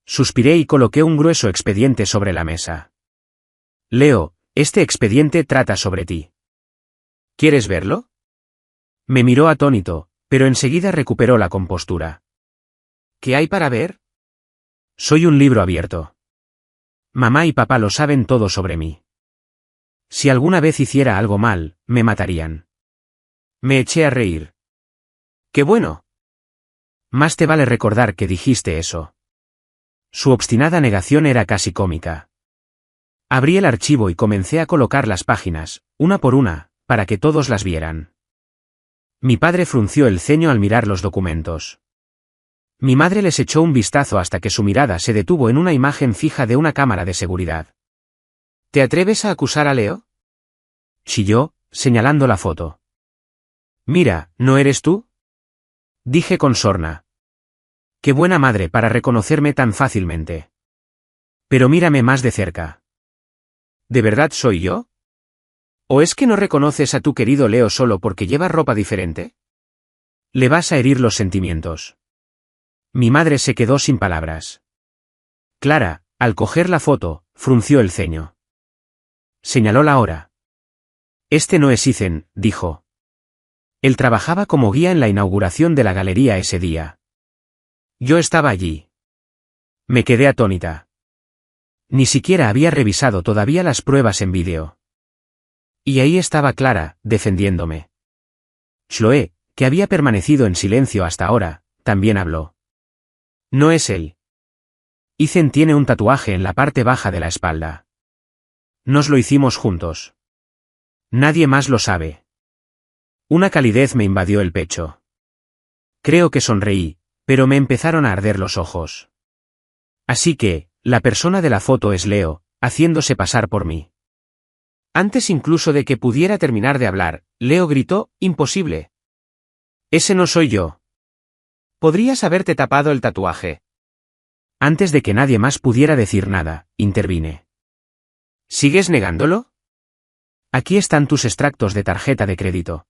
[SPEAKER 1] Suspiré y coloqué un grueso expediente sobre la mesa. Leo, este expediente trata sobre ti. ¿Quieres verlo? Me miró atónito, pero enseguida recuperó la compostura. ¿Qué hay para ver? Soy un libro abierto. Mamá y papá lo saben todo sobre mí. Si alguna vez hiciera algo mal, me matarían. Me eché a reír. ¡Qué bueno! Más te vale recordar que dijiste eso. Su obstinada negación era casi cómica. Abrí el archivo y comencé a colocar las páginas, una por una, para que todos las vieran. Mi padre frunció el ceño al mirar los documentos. Mi madre les echó un vistazo hasta que su mirada se detuvo en una imagen fija de una cámara de seguridad. ¿Te atreves a acusar a Leo? Chilló, señalando la foto. Mira, ¿no eres tú? Dije con sorna. Qué buena madre para reconocerme tan fácilmente. Pero mírame más de cerca. ¿De verdad soy yo? ¿O es que no reconoces a tu querido Leo solo porque lleva ropa diferente? Le vas a herir los sentimientos. Mi madre se quedó sin palabras. Clara, al coger la foto, frunció el ceño. Señaló la hora. Este no es Ethan, dijo. Él trabajaba como guía en la inauguración de la galería ese día. Yo estaba allí. Me quedé atónita. Ni siquiera había revisado todavía las pruebas en vídeo. Y ahí estaba Clara, defendiéndome. Chloé, que había permanecido en silencio hasta ahora, también habló. No es él. Ethan tiene un tatuaje en la parte baja de la espalda. Nos lo hicimos juntos. Nadie más lo sabe. Una calidez me invadió el pecho. Creo que sonreí, pero me empezaron a arder los ojos. Así que, la persona de la foto es Leo, haciéndose pasar por mí. Antes incluso de que pudiera terminar de hablar, Leo gritó, «¡Imposible! Ese no soy yo». Podrías haberte tapado el tatuaje. Antes de que nadie más pudiera decir nada, intervine. ¿Sigues negándolo? Aquí están tus extractos de tarjeta de crédito.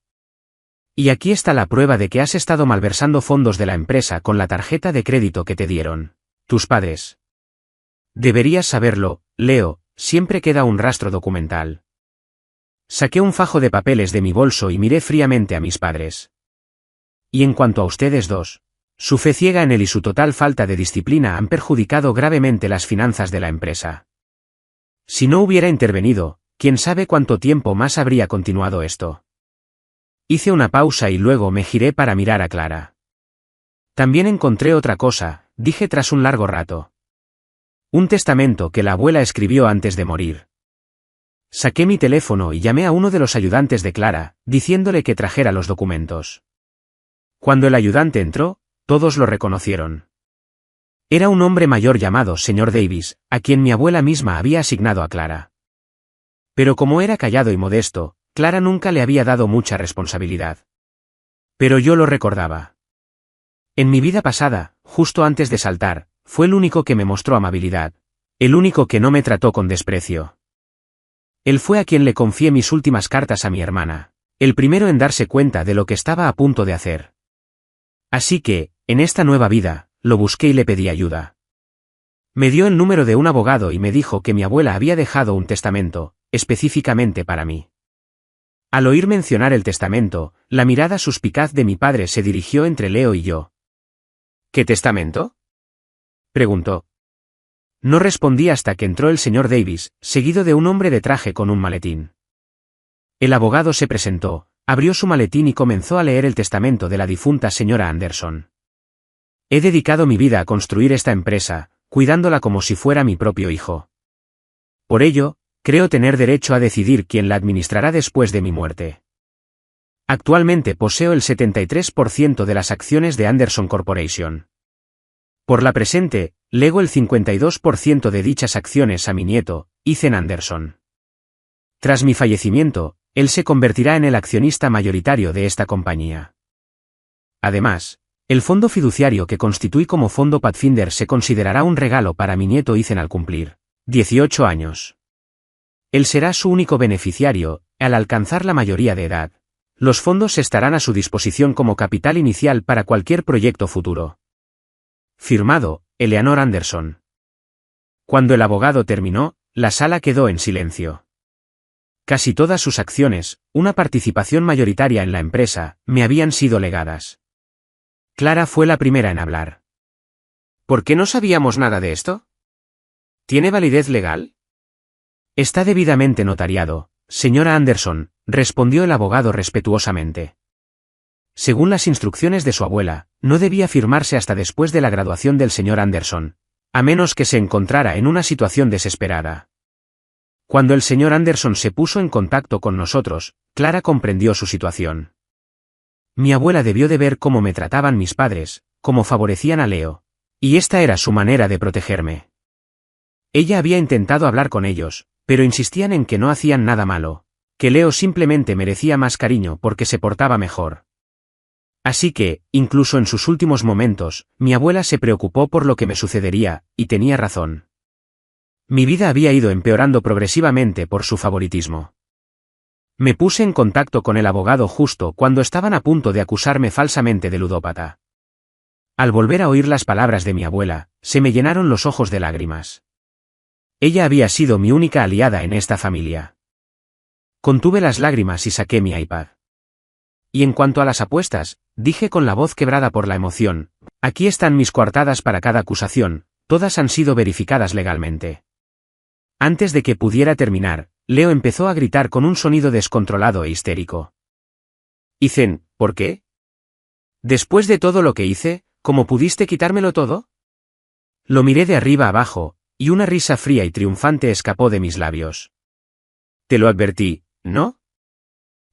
[SPEAKER 1] Y aquí está la prueba de que has estado malversando fondos de la empresa con la tarjeta de crédito que te dieron tus padres. Deberías saberlo, Leo, siempre queda un rastro documental. Saqué un fajo de papeles de mi bolso y miré fríamente a mis padres. Y en cuanto a ustedes dos, su fe ciega en él y su total falta de disciplina han perjudicado gravemente las finanzas de la empresa. Si no hubiera intervenido, quién sabe cuánto tiempo más habría continuado esto. Hice una pausa y luego me giré para mirar a Clara. También encontré otra cosa, dije tras un largo rato. Un testamento que la abuela escribió antes de morir. Saqué mi teléfono y llamé a uno de los ayudantes de Clara, diciéndole que trajera los documentos. Cuando el ayudante entró, todos lo reconocieron. Era un hombre mayor llamado señor Davis, a quien mi abuela misma había asignado a Clara. Pero como era callado y modesto, Clara nunca le había dado mucha responsabilidad. Pero yo lo recordaba. En mi vida pasada, justo antes de saltar, fue el único que me mostró amabilidad, el único que no me trató con desprecio. Él fue a quien le confié mis últimas cartas a mi hermana, el primero en darse cuenta de lo que estaba a punto de hacer. Así que, en esta nueva vida, lo busqué y le pedí ayuda. Me dio el número de un abogado y me dijo que mi abuela había dejado un testamento, específicamente para mí. Al oír mencionar el testamento, la mirada suspicaz de mi padre se dirigió entre Leo y yo. ¿Qué testamento?, preguntó. No respondí hasta que entró el señor Davis, seguido de un hombre de traje con un maletín. El abogado se presentó, abrió su maletín y comenzó a leer el testamento de la difunta señora Anderson. He dedicado mi vida a construir esta empresa, cuidándola como si fuera mi propio hijo. Por ello, creo tener derecho a decidir quién la administrará después de mi muerte. Actualmente poseo el 73% de las acciones de Anderson Corporation. Por la presente, lego el 52% de dichas acciones a mi nieto, Ethan Anderson. Tras mi fallecimiento, él se convertirá en el accionista mayoritario de esta compañía. Además, el fondo fiduciario que constituí como fondo Pathfinder se considerará un regalo para mi nieto Ethan al cumplir 18 años. Él será su único beneficiario, al alcanzar la mayoría de edad. Los fondos estarán a su disposición como capital inicial para cualquier proyecto futuro. Firmado, Eleanor Anderson. Cuando el abogado terminó, la sala quedó en silencio. Casi todas sus acciones, una participación mayoritaria en la empresa, me habían sido legadas. Clara fue la primera en hablar. ¿Por qué no sabíamos nada de esto? ¿Tiene validez legal? Está debidamente notariado, señora Anderson, respondió el abogado respetuosamente. Según las instrucciones de su abuela, no debía firmarse hasta después de la graduación del señor Anderson, a menos que se encontrara en una situación desesperada. Cuando el señor Anderson se puso en contacto con nosotros, Clara comprendió su situación. Mi abuela debió de ver cómo me trataban mis padres, cómo favorecían a Leo, y esta era su manera de protegerme. Ella había intentado hablar con ellos, pero insistían en que no hacían nada malo, que Leo simplemente merecía más cariño porque se portaba mejor. Así que, incluso en sus últimos momentos, mi abuela se preocupó por lo que me sucedería, y tenía razón. Mi vida había ido empeorando progresivamente por su favoritismo. Me puse en contacto con el abogado justo cuando estaban a punto de acusarme falsamente de ludópata. Al volver a oír las palabras de mi abuela, se me llenaron los ojos de lágrimas. Ella había sido mi única aliada en esta familia. Contuve las lágrimas y saqué mi iPad. Y en cuanto a las apuestas, dije con la voz quebrada por la emoción, aquí están mis coartadas para cada acusación, todas han sido verificadas legalmente. Antes de que pudiera terminar, Leo empezó a gritar con un sonido descontrolado e histérico. Ethan, ¿por qué? Después de todo lo que hice, ¿cómo pudiste quitármelo todo? Lo miré de arriba abajo, y una risa fría y triunfante escapó de mis labios. Te lo advertí, ¿no?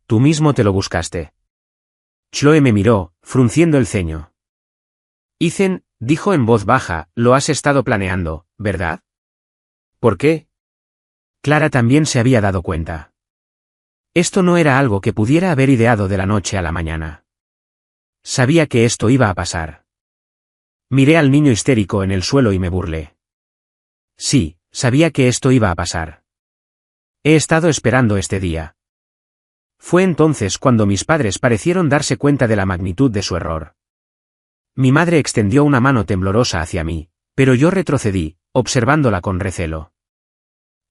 [SPEAKER 1] Tú mismo te lo buscaste. Chloe me miró, frunciendo el ceño. Ethan, dijo en voz baja, lo has estado planeando, ¿verdad? ¿Por qué? Clara también se había dado cuenta. Esto no era algo que pudiera haber ideado de la noche a la mañana. Sabía que esto iba a pasar. Miré al niño histérico en el suelo y me burlé. Sí, sabía que esto iba a pasar. He estado esperando este día. Fue entonces cuando mis padres parecieron darse cuenta de la magnitud de su error. Mi madre extendió una mano temblorosa hacia mí, pero yo retrocedí, observándola con recelo.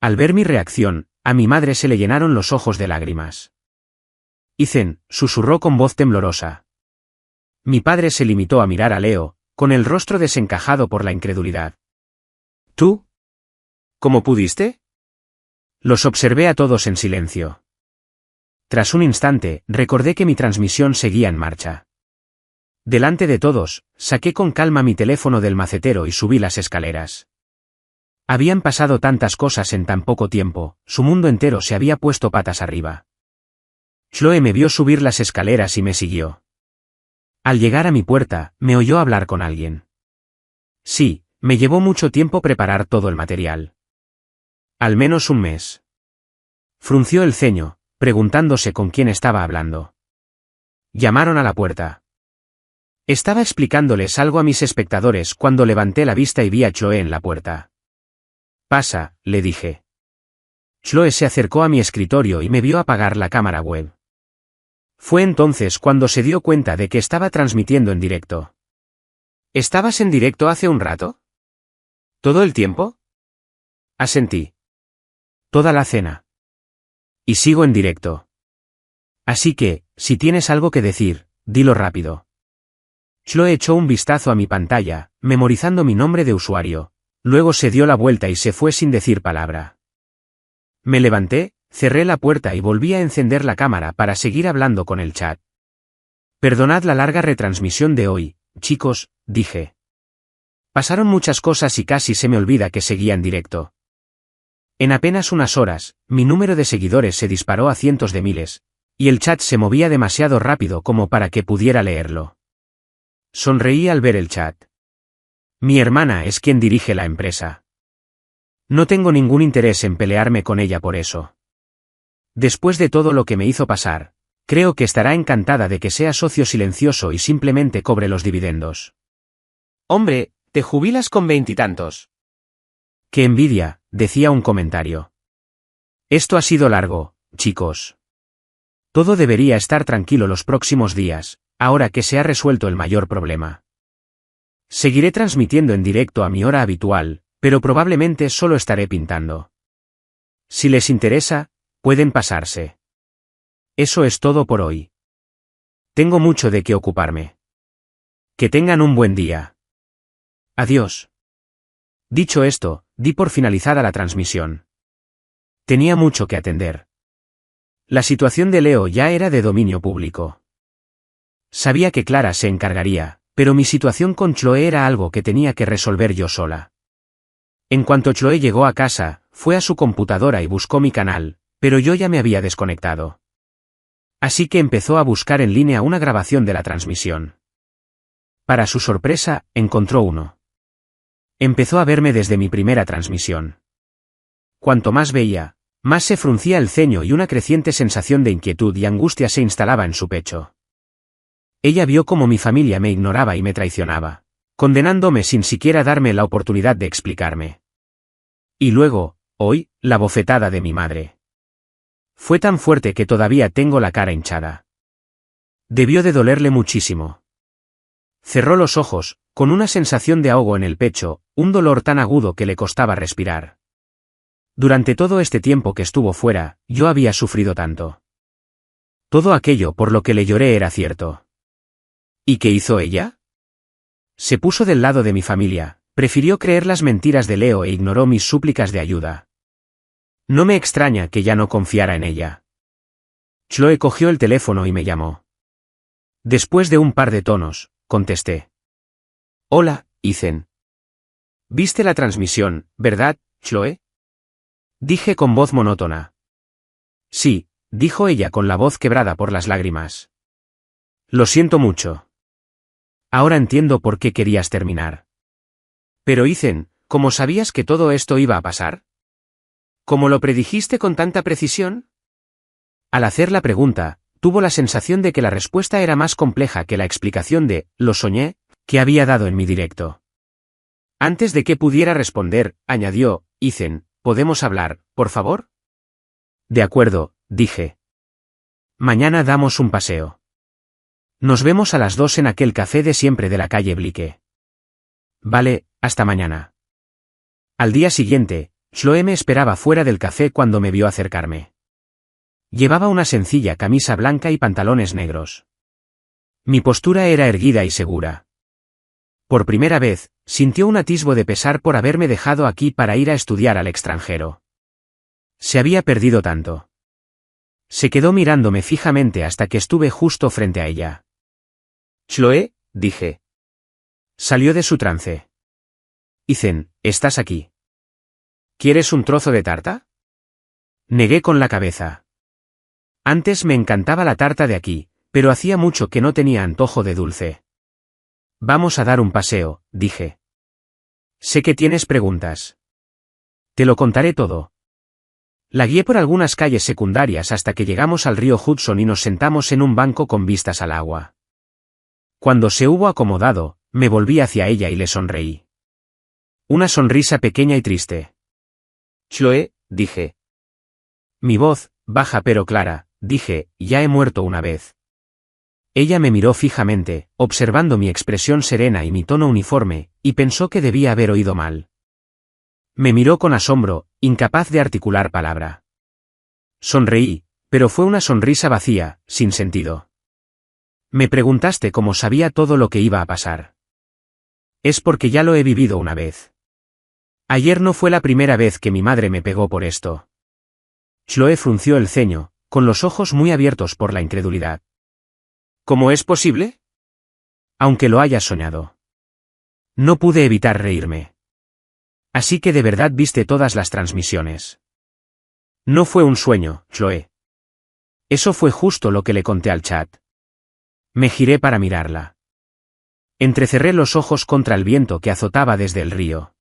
[SPEAKER 1] Al ver mi reacción, a mi madre se le llenaron los ojos de lágrimas. Ethan, susurró con voz temblorosa. Mi padre se limitó a mirar a Leo, con el rostro desencajado por la incredulidad. ¿Tú? ¿Cómo pudiste? Los observé a todos en silencio. Tras un instante, recordé que mi transmisión seguía en marcha. Delante de todos, saqué con calma mi teléfono del macetero y subí las escaleras. Habían pasado tantas cosas en tan poco tiempo, su mundo entero se había puesto patas arriba. Chloe me vio subir las escaleras y me siguió. Al llegar a mi puerta, me oyó hablar con alguien. Sí, me llevó mucho tiempo preparar todo el material. Al menos un mes. Frunció el ceño, preguntándose con quién estaba hablando. Llamaron a la puerta. Estaba explicándoles algo a mis espectadores cuando levanté la vista y vi a Chloe en la puerta. Pasa, le dije. Chloe se acercó a mi escritorio y me vio apagar la cámara web. Fue entonces cuando se dio cuenta de que estaba transmitiendo en directo. ¿Estabas en directo hace un rato? ¿Todo el tiempo? Asentí. Toda la cena. Y sigo en directo. Así que, si tienes algo que decir, dilo rápido. Chloe echó un vistazo a mi pantalla, memorizando mi nombre de usuario. Luego se dio la vuelta y se fue sin decir palabra. Me levanté, cerré la puerta y volví a encender la cámara para seguir hablando con el chat. Perdonad la larga retransmisión de hoy, chicos, dije. Pasaron muchas cosas y casi se me olvida que seguía en directo. En apenas unas horas, mi número de seguidores se disparó a cientos de miles, y el chat se movía demasiado rápido como para que pudiera leerlo. Sonreí al ver el chat. Mi hermana es quien dirige la empresa. No tengo ningún interés en pelearme con ella por eso. Después de todo lo que me hizo pasar, creo que estará encantada de que sea socio silencioso y simplemente cobre los dividendos.
[SPEAKER 2] Hombre, te jubilas con 20 y tantos.
[SPEAKER 1] ¡Qué envidia!, decía un comentario. Esto ha sido largo, chicos. Todo debería estar tranquilo los próximos días, ahora que se ha resuelto el mayor problema. Seguiré transmitiendo en directo a mi hora habitual, pero probablemente solo estaré pintando. Si les interesa, pueden pasarse. Eso es todo por hoy. Tengo mucho de qué ocuparme. Que tengan un buen día. Adiós. Dicho esto, di por finalizada la transmisión. Tenía mucho que atender. La situación de Leo ya era de dominio público. Sabía que Clara se encargaría, pero mi situación con Chloe era algo que tenía que resolver yo sola. En cuanto Chloe llegó a casa, fue a su computadora y buscó mi canal, pero yo ya me había desconectado. Así que empezó a buscar en línea una grabación de la transmisión. Para su sorpresa, encontró uno. Empezó a verme desde mi primera transmisión. Cuanto más veía, más se fruncía el ceño y una creciente sensación de inquietud y angustia se instalaba en su pecho. Ella vio cómo mi familia me ignoraba y me traicionaba, condenándome sin siquiera darme la oportunidad de explicarme. Y luego, hoy, la bofetada de mi madre. Fue tan fuerte que todavía tengo la cara hinchada. Debió de dolerle muchísimo. Cerró los ojos, con una sensación de ahogo en el pecho, un dolor tan agudo que le costaba respirar. Durante todo este tiempo que estuvo fuera, yo había sufrido tanto. Todo aquello por lo que le lloré era cierto. ¿Y qué hizo ella? Se puso del lado de mi familia, prefirió creer las mentiras de Leo e ignoró mis súplicas de ayuda. No me extraña que ya no confiara en ella. Chloe cogió el teléfono y me llamó. Después de un par de tonos, contesté. Hola, Ethan. ¿Viste la transmisión, verdad, Chloe? Dije con voz monótona. Sí, dijo ella con la voz quebrada por las lágrimas. Lo siento mucho. Ahora entiendo por qué querías terminar. Pero Ethan, ¿cómo sabías que todo esto iba a pasar? ¿Cómo lo predijiste con tanta precisión? Al hacer la pregunta, tuvo la sensación de que la respuesta era más compleja que la explicación de «lo soñé» que había dado en mi directo. Antes de que pudiera responder, añadió, Ethan, ¿podemos hablar, por favor? De acuerdo, dije. Mañana damos un paseo. Nos vemos a las 2 en aquel café de siempre de la calle Blique. Vale, hasta mañana. Al día siguiente, Chloe me esperaba fuera del café cuando me vio acercarme. Llevaba una sencilla camisa blanca y pantalones negros. Mi postura era erguida y segura. Por primera vez, sintió un atisbo de pesar por haberme dejado aquí para ir a estudiar al extranjero. Se había perdido tanto. Se quedó mirándome fijamente hasta que estuve justo frente a ella. Chloe, dije. Salió de su trance. Ethan, ¿estás aquí? ¿Quieres un trozo de tarta? Negué con la cabeza. Antes me encantaba la tarta de aquí, pero hacía mucho que no tenía antojo de dulce. Vamos a dar un paseo, dije. Sé que tienes preguntas. Te lo contaré todo. La guié por algunas calles secundarias hasta que llegamos al río Hudson y nos sentamos en un banco con vistas al agua. Cuando se hubo acomodado, me volví hacia ella y le sonreí. Una sonrisa pequeña y triste. Chloe, dije. Mi voz, baja pero clara, dije, ya he muerto una vez. Ella me miró fijamente, observando mi expresión serena y mi tono uniforme, y pensó que debía haber oído mal. Me miró con asombro, incapaz de articular palabra. Sonreí, pero fue una sonrisa vacía, sin sentido. Me preguntaste cómo sabía todo lo que iba a pasar. Es porque ya lo he vivido una vez. Ayer no fue la primera vez que mi madre me pegó por esto. Chloe frunció el ceño, con los ojos muy abiertos por la incredulidad. ¿Cómo es posible? Aunque lo hayas soñado. No pude evitar reírme. Así que de verdad viste todas las transmisiones. No fue un sueño, Chloe. Eso fue justo lo que le conté al chat. Me giré para mirarla. Entrecerré los ojos contra el viento que azotaba desde el río.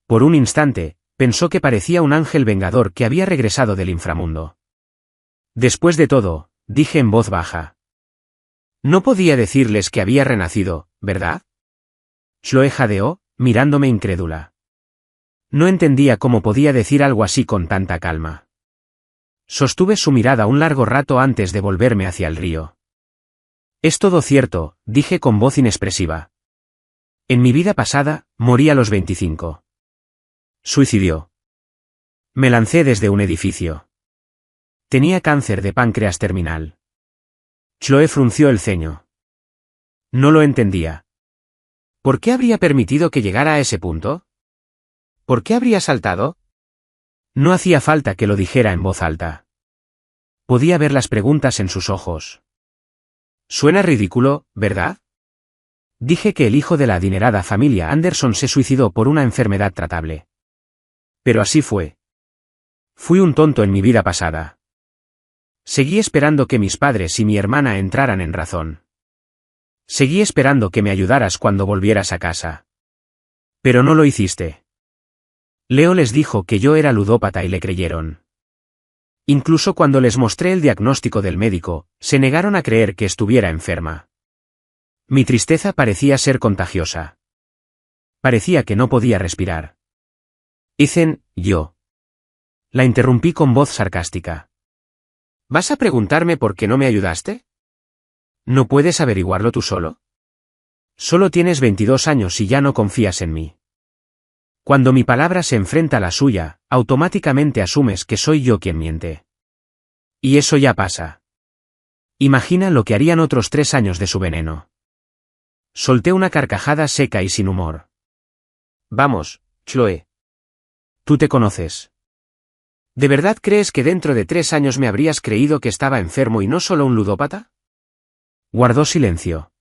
[SPEAKER 1] Por un instante, pensó que parecía un ángel vengador que había regresado del inframundo. Después de todo, dije en voz baja.
[SPEAKER 2] No podía decirles que había renacido, ¿verdad?
[SPEAKER 1] Chloe jadeó, mirándome incrédula. No entendía cómo podía decir algo así con tanta calma. Sostuve su mirada un largo rato antes de volverme hacia el río. Es todo cierto, dije con voz inexpresiva. En mi vida pasada, morí a los 25. Suicidió. Me lancé desde un edificio. Tenía cáncer de páncreas terminal. Chloe frunció el ceño. No lo entendía.
[SPEAKER 2] ¿Por qué habría permitido que llegara a ese punto? ¿Por qué habría saltado?
[SPEAKER 1] No hacía falta que lo dijera en voz alta. Podía ver las preguntas en sus ojos.
[SPEAKER 2] Suena ridículo, ¿verdad?
[SPEAKER 1] Dije que el hijo de la adinerada familia Anderson se suicidó por una enfermedad tratable. Pero así fue. Fui un tonto en mi vida pasada. Seguí esperando que mis padres y mi hermana entraran en razón. Seguí esperando que me ayudaras cuando volvieras a casa. Pero no lo hiciste. Leo les dijo que yo era ludópata y le creyeron. Incluso cuando les mostré el diagnóstico del médico, se negaron a creer que estuviera enferma. Mi tristeza parecía ser contagiosa. Parecía que no podía respirar. Ethan, yo. La interrumpí con voz sarcástica.
[SPEAKER 2] ¿Vas a preguntarme por qué no me ayudaste?
[SPEAKER 1] ¿No puedes averiguarlo tú solo? Solo tienes 22 años y ya no confías en mí. Cuando mi palabra se enfrenta a la suya, automáticamente asumes que soy yo quien miente. Y eso ya pasa. Imagina lo que harían otros 3 años de su veneno. Solté una carcajada seca y sin humor.
[SPEAKER 2] Vamos, Chloe.
[SPEAKER 1] Tú te conoces.
[SPEAKER 2] ¿De verdad crees que dentro de 3 años me habrías creído que estaba enfermo y no solo un ludópata?
[SPEAKER 1] Guardó silencio.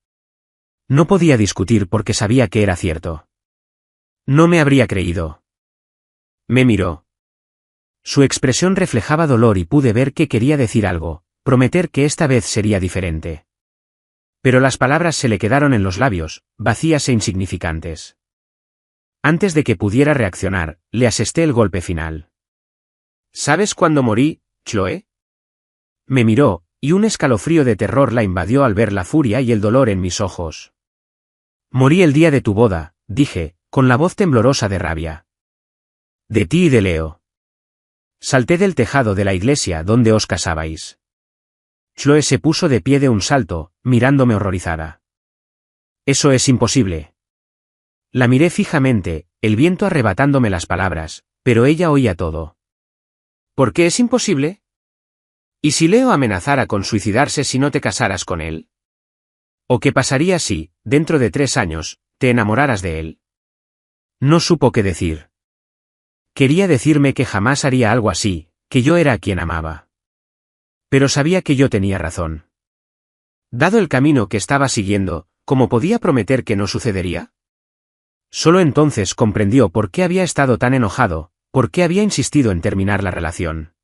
[SPEAKER 1] No podía discutir porque sabía que era cierto. No me habría creído. Me miró. Su expresión reflejaba dolor y pude ver que quería decir algo, prometer que esta vez sería diferente. Pero las palabras se le quedaron en los labios, vacías e insignificantes. Antes de que pudiera reaccionar, le asesté el golpe final.
[SPEAKER 2] ¿Sabes cuándo morí, Chloe?
[SPEAKER 1] Me miró, y un escalofrío de terror la invadió al ver la furia y el dolor en mis ojos. Morí el día de tu boda, dije, con la voz temblorosa de rabia. De ti y de Leo. Salté del tejado de la iglesia donde os casabais. Chloe se puso de pie de un salto, mirándome horrorizada. Eso es imposible. La miré fijamente, el viento arrebatándome las palabras, pero ella oía todo.
[SPEAKER 2] ¿Por qué es imposible? ¿Y si Leo amenazara con suicidarse si no te casaras con él?
[SPEAKER 1] ¿O qué pasaría si, dentro de 3 años, te enamoraras de él? No supo qué decir. Quería decirme que jamás haría algo así, que yo era a quien amaba. Pero sabía que yo tenía razón. Dado el camino que estaba siguiendo, ¿cómo podía prometer que no sucedería? Solo entonces comprendió por qué había estado tan enojado, por qué había insistido en terminar la relación.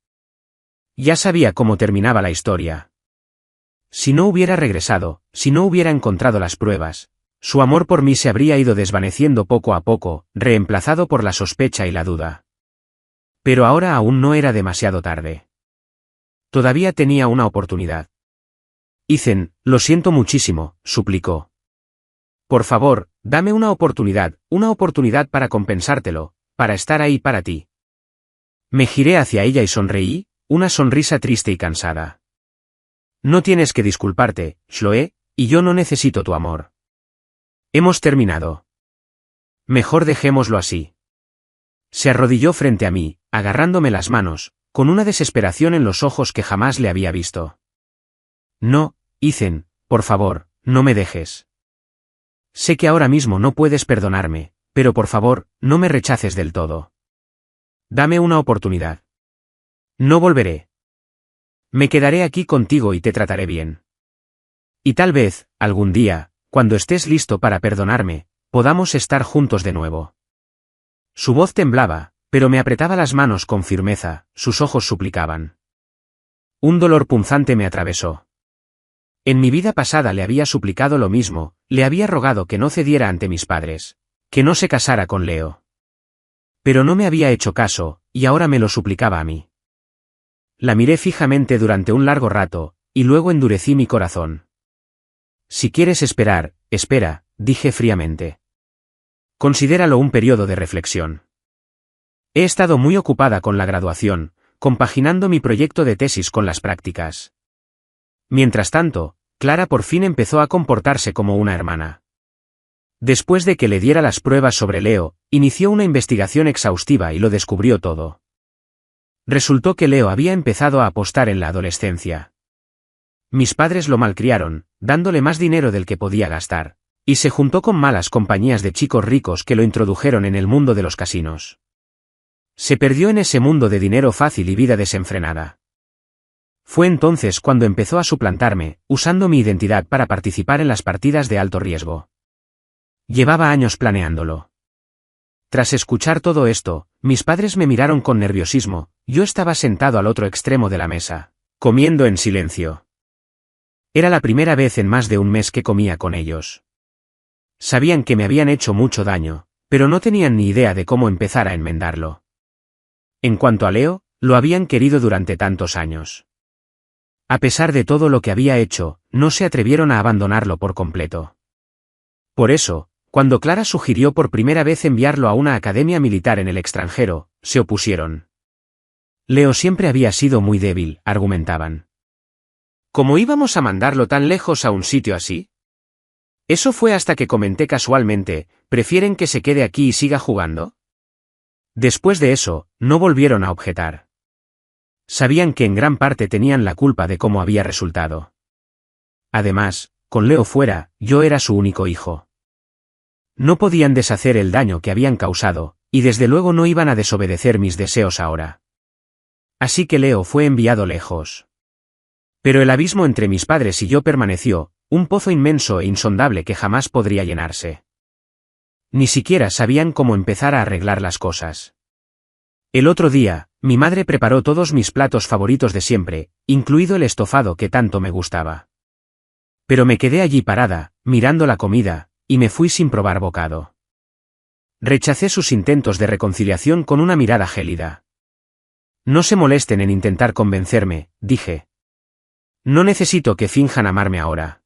[SPEAKER 1] Ya sabía cómo terminaba la historia. Si no hubiera regresado, si no hubiera encontrado las pruebas, su amor por mí se habría ido desvaneciendo poco a poco, reemplazado por la sospecha y la duda. Pero ahora aún no era demasiado tarde. Todavía tenía una oportunidad. Ethan, lo siento muchísimo, suplicó. Por favor, dame una oportunidad para compensártelo, para estar ahí para ti. Me giré hacia ella y sonreí, una sonrisa triste y cansada. No tienes que disculparte, Chloe, y yo no necesito tu amor. Hemos terminado. Mejor dejémoslo así. Se arrodilló frente a mí, agarrándome las manos, con una desesperación en los ojos que jamás le había visto. No, Ethan, por favor, no me dejes. Sé que ahora mismo no puedes perdonarme, pero por favor, no me rechaces del todo. Dame una oportunidad. No volveré. Me quedaré aquí contigo y te trataré bien. Y tal vez, algún día, cuando estés listo para perdonarme, podamos estar juntos de nuevo. Su voz temblaba, pero me apretaba las manos con firmeza, sus ojos suplicaban. Un dolor punzante me atravesó. En mi vida pasada le había suplicado lo mismo, le había rogado que no cediera ante mis padres, que no se casara con Leo. Pero no me había hecho caso, y ahora me lo suplicaba a mí. La miré fijamente durante un largo rato, y luego endurecí mi corazón. Si quieres esperar, espera, dije fríamente. Considéralo un periodo de reflexión. He estado muy ocupada con la graduación, compaginando mi proyecto de tesis con las prácticas. Mientras tanto, Clara por fin empezó a comportarse como una hermana. Después de que le diera las pruebas sobre Leo, inició una investigación exhaustiva y lo descubrió todo. Resultó que Leo había empezado a apostar en la adolescencia. Mis padres lo malcriaron, dándole más dinero del que podía gastar, y se juntó con malas compañías de chicos ricos que lo introdujeron en el mundo de los casinos. Se perdió en ese mundo de dinero fácil y vida desenfrenada. Fue entonces cuando empezó a suplantarme, usando mi identidad para participar en las partidas de alto riesgo. Llevaba años planeándolo. Tras escuchar todo esto, mis padres me miraron con nerviosismo. Yo estaba sentado al otro extremo de la mesa, comiendo en silencio. Era la primera vez en más de un mes que comía con ellos. Sabían que me habían hecho mucho daño, pero no tenían ni idea de cómo empezar a enmendarlo. En cuanto a Leo, lo habían querido durante tantos años. A pesar de todo lo que había hecho, no se atrevieron a abandonarlo por completo. Por eso, cuando Clara sugirió por primera vez enviarlo a una academia militar en el extranjero, se opusieron. Leo siempre había sido muy débil, argumentaban. ¿Cómo íbamos a mandarlo tan lejos a un sitio así? Eso fue hasta que comenté casualmente, ¿prefieren que se quede aquí y siga jugando? Después de eso, no volvieron a objetar. Sabían que en gran parte tenían la culpa de cómo había resultado. Además, con Leo fuera, yo era su único hijo. No podían deshacer el daño que habían causado, y desde luego no iban a desobedecer mis deseos ahora. Así que Leo fue enviado lejos. Pero el abismo entre mis padres y yo permaneció, un pozo inmenso e insondable que jamás podría llenarse. Ni siquiera sabían cómo empezar a arreglar las cosas. El otro día, mi madre preparó todos mis platos favoritos de siempre, incluido el estofado que tanto me gustaba. Pero me quedé allí parada, mirando la comida, y me fui sin probar bocado. Rechacé sus intentos de reconciliación con una mirada gélida. No se molesten en intentar convencerme, dije. No necesito que finjan amarme ahora.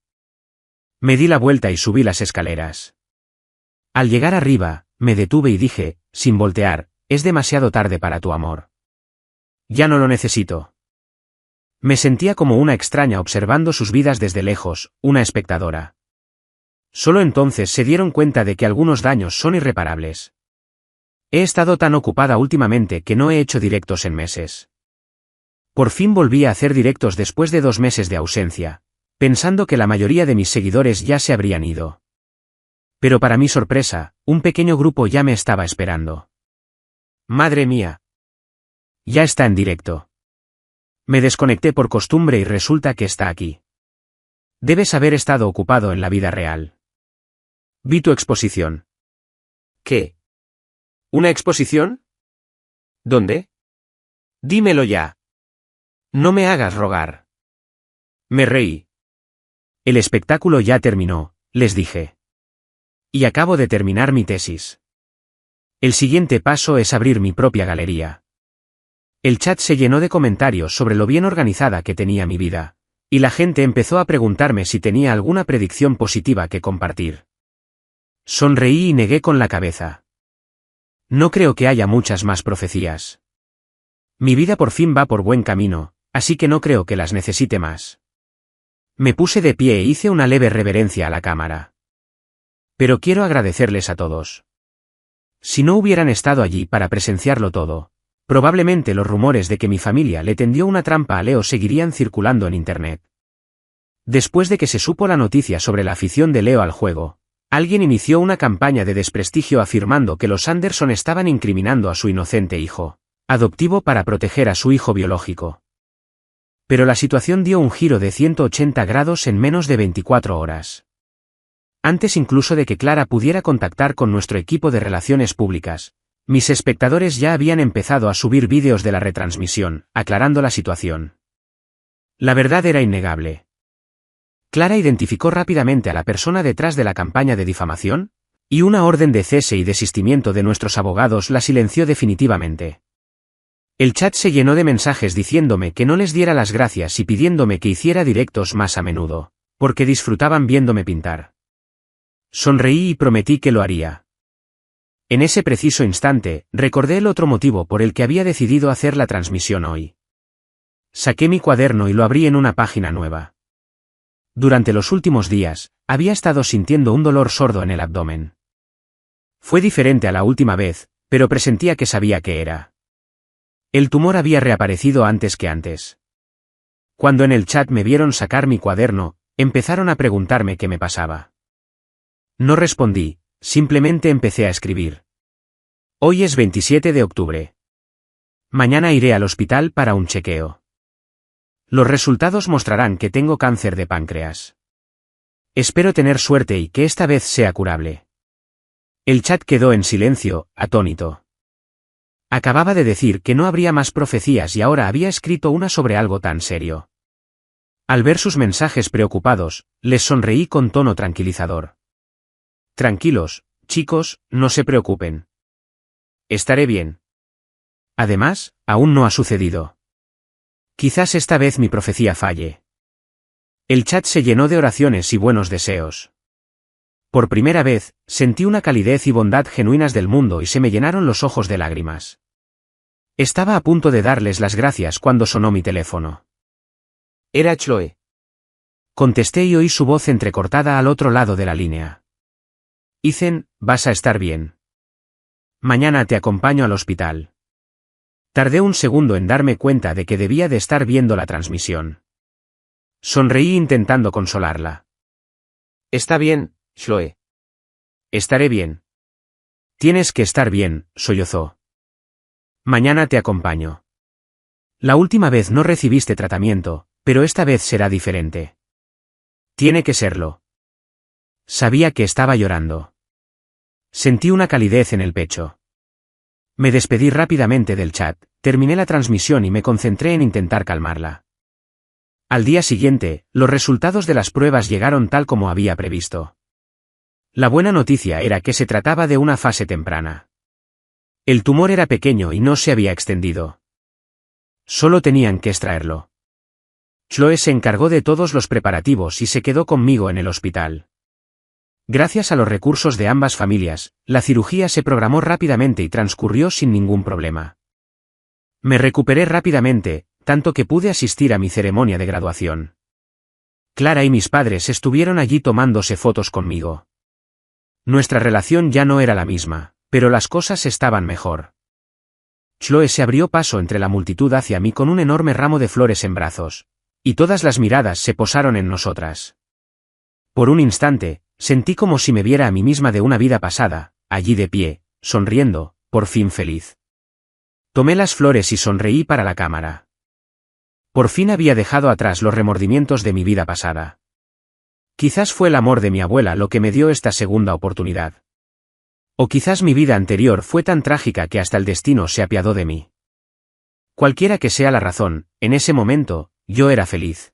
[SPEAKER 1] Me di la vuelta y subí las escaleras. Al llegar arriba, me detuve y dije, sin voltear, es demasiado tarde para tu amor. Ya no lo necesito. Me sentía como una extraña observando sus vidas desde lejos, una espectadora. Solo entonces se dieron cuenta de que algunos daños son irreparables. He estado tan ocupada últimamente que no he hecho directos en meses. Por fin volví a hacer directos después de 2 meses de ausencia, pensando que la mayoría de mis seguidores ya se habrían ido. Pero para mi sorpresa, un pequeño grupo ya me estaba esperando. ¡Madre mía! Ya está en directo. Me desconecté por costumbre y resulta que está aquí. Debes haber estado ocupado en la vida real. Vi tu exposición. ¿Qué? ¿Una exposición? ¿Dónde? Dímelo ya. No me hagas rogar. Me reí. El espectáculo ya terminó, les dije. Y acabo de terminar mi tesis. El siguiente paso es abrir mi propia galería. El chat se llenó de comentarios sobre lo bien organizada que tenía mi vida, y la gente empezó a preguntarme si tenía alguna predicción positiva que compartir. Sonreí y negué con la cabeza. No creo que haya muchas más profecías. Mi vida por fin va por buen camino, así que no creo que las necesite más. Me puse de pie e hice una leve reverencia a la cámara. Pero quiero agradecerles a todos. Si no hubieran estado allí para presenciarlo todo, probablemente los rumores de que mi familia le tendió una trampa a Leo seguirían circulando en Internet. Después de que se supo la noticia sobre la afición de Leo al juego, alguien inició una campaña de desprestigio afirmando que los Anderson estaban incriminando a su inocente hijo adoptivo para proteger a su hijo biológico. Pero la situación dio un giro de 180 grados en menos de 24 horas. Antes incluso de que Clara pudiera contactar con nuestro equipo de relaciones públicas, mis espectadores ya habían empezado a subir vídeos de la retransmisión, aclarando la situación. La verdad era innegable. Clara identificó rápidamente a la persona detrás de la campaña de difamación, y una orden de cese y desistimiento de nuestros abogados la silenció definitivamente. El chat se llenó de mensajes diciéndome que no les diera las gracias y pidiéndome que hiciera directos más a menudo, porque disfrutaban viéndome pintar. Sonreí y prometí que lo haría. En ese preciso instante, recordé el otro motivo por el que había decidido hacer la transmisión hoy. Saqué mi cuaderno y lo abrí en una página nueva. Durante los últimos días, había estado sintiendo un dolor sordo en el abdomen. Fue diferente a la última vez, pero presentía que sabía qué era. El tumor había reaparecido antes que antes. Cuando en el chat me vieron sacar mi cuaderno, empezaron a preguntarme qué me pasaba. No respondí, simplemente empecé a escribir. Hoy es 27 de octubre. Mañana iré al hospital para un chequeo. Los resultados mostrarán que tengo cáncer de páncreas. Espero tener suerte y que esta vez sea curable. El chat quedó en silencio, atónito. Acababa de decir que no habría más profecías y ahora había escrito una sobre algo tan serio. Al ver sus mensajes preocupados, les sonreí con tono tranquilizador. Tranquilos, chicos, no se preocupen. Estaré bien. Además, aún no ha sucedido. Quizás esta vez mi profecía falle. El chat se llenó de oraciones y buenos deseos. Por primera vez, sentí una calidez y bondad genuinas del mundo y se me llenaron los ojos de lágrimas. Estaba a punto de darles las gracias cuando sonó mi teléfono. Era Chloe. Contesté y oí su voz entrecortada al otro lado de la línea. Ethan, vas a estar bien. Mañana te acompaño al hospital. Tardé un segundo en darme cuenta de que debía de estar viendo la transmisión. Sonreí intentando consolarla. Está bien, Chloe. Estaré bien. Tienes que estar bien, sollozó. Mañana te acompaño. La última vez no recibiste tratamiento, pero esta vez será diferente. Tiene que serlo. Sabía que estaba llorando. Sentí una calidez en el pecho. Me despedí rápidamente del chat, terminé la transmisión y me concentré en intentar calmarla. Al día siguiente, los resultados de las pruebas llegaron tal como había previsto. La buena noticia era que se trataba de una fase temprana. El tumor era pequeño y no se había extendido. Solo tenían que extraerlo. Chloe se encargó de todos los preparativos y se quedó conmigo en el hospital. Gracias a los recursos de ambas familias, la cirugía se programó rápidamente y transcurrió sin ningún problema. Me recuperé rápidamente, tanto que pude asistir a mi ceremonia de graduación. Clara y mis padres estuvieron allí tomándose fotos conmigo. Nuestra relación ya no era la misma, pero las cosas estaban mejor. Chloe se abrió paso entre la multitud hacia mí con un enorme ramo de flores en brazos, y todas las miradas se posaron en nosotras. Por un instante, sentí como si me viera a mí misma de una vida pasada, allí de pie, sonriendo, por fin feliz. Tomé las flores y sonreí para la cámara. Por fin había dejado atrás los remordimientos de mi vida pasada. Quizás fue el amor de mi abuela lo que me dio esta segunda oportunidad. O quizás mi vida anterior fue tan trágica que hasta el destino se apiadó de mí. Cualquiera que sea la razón, en ese momento, yo era feliz.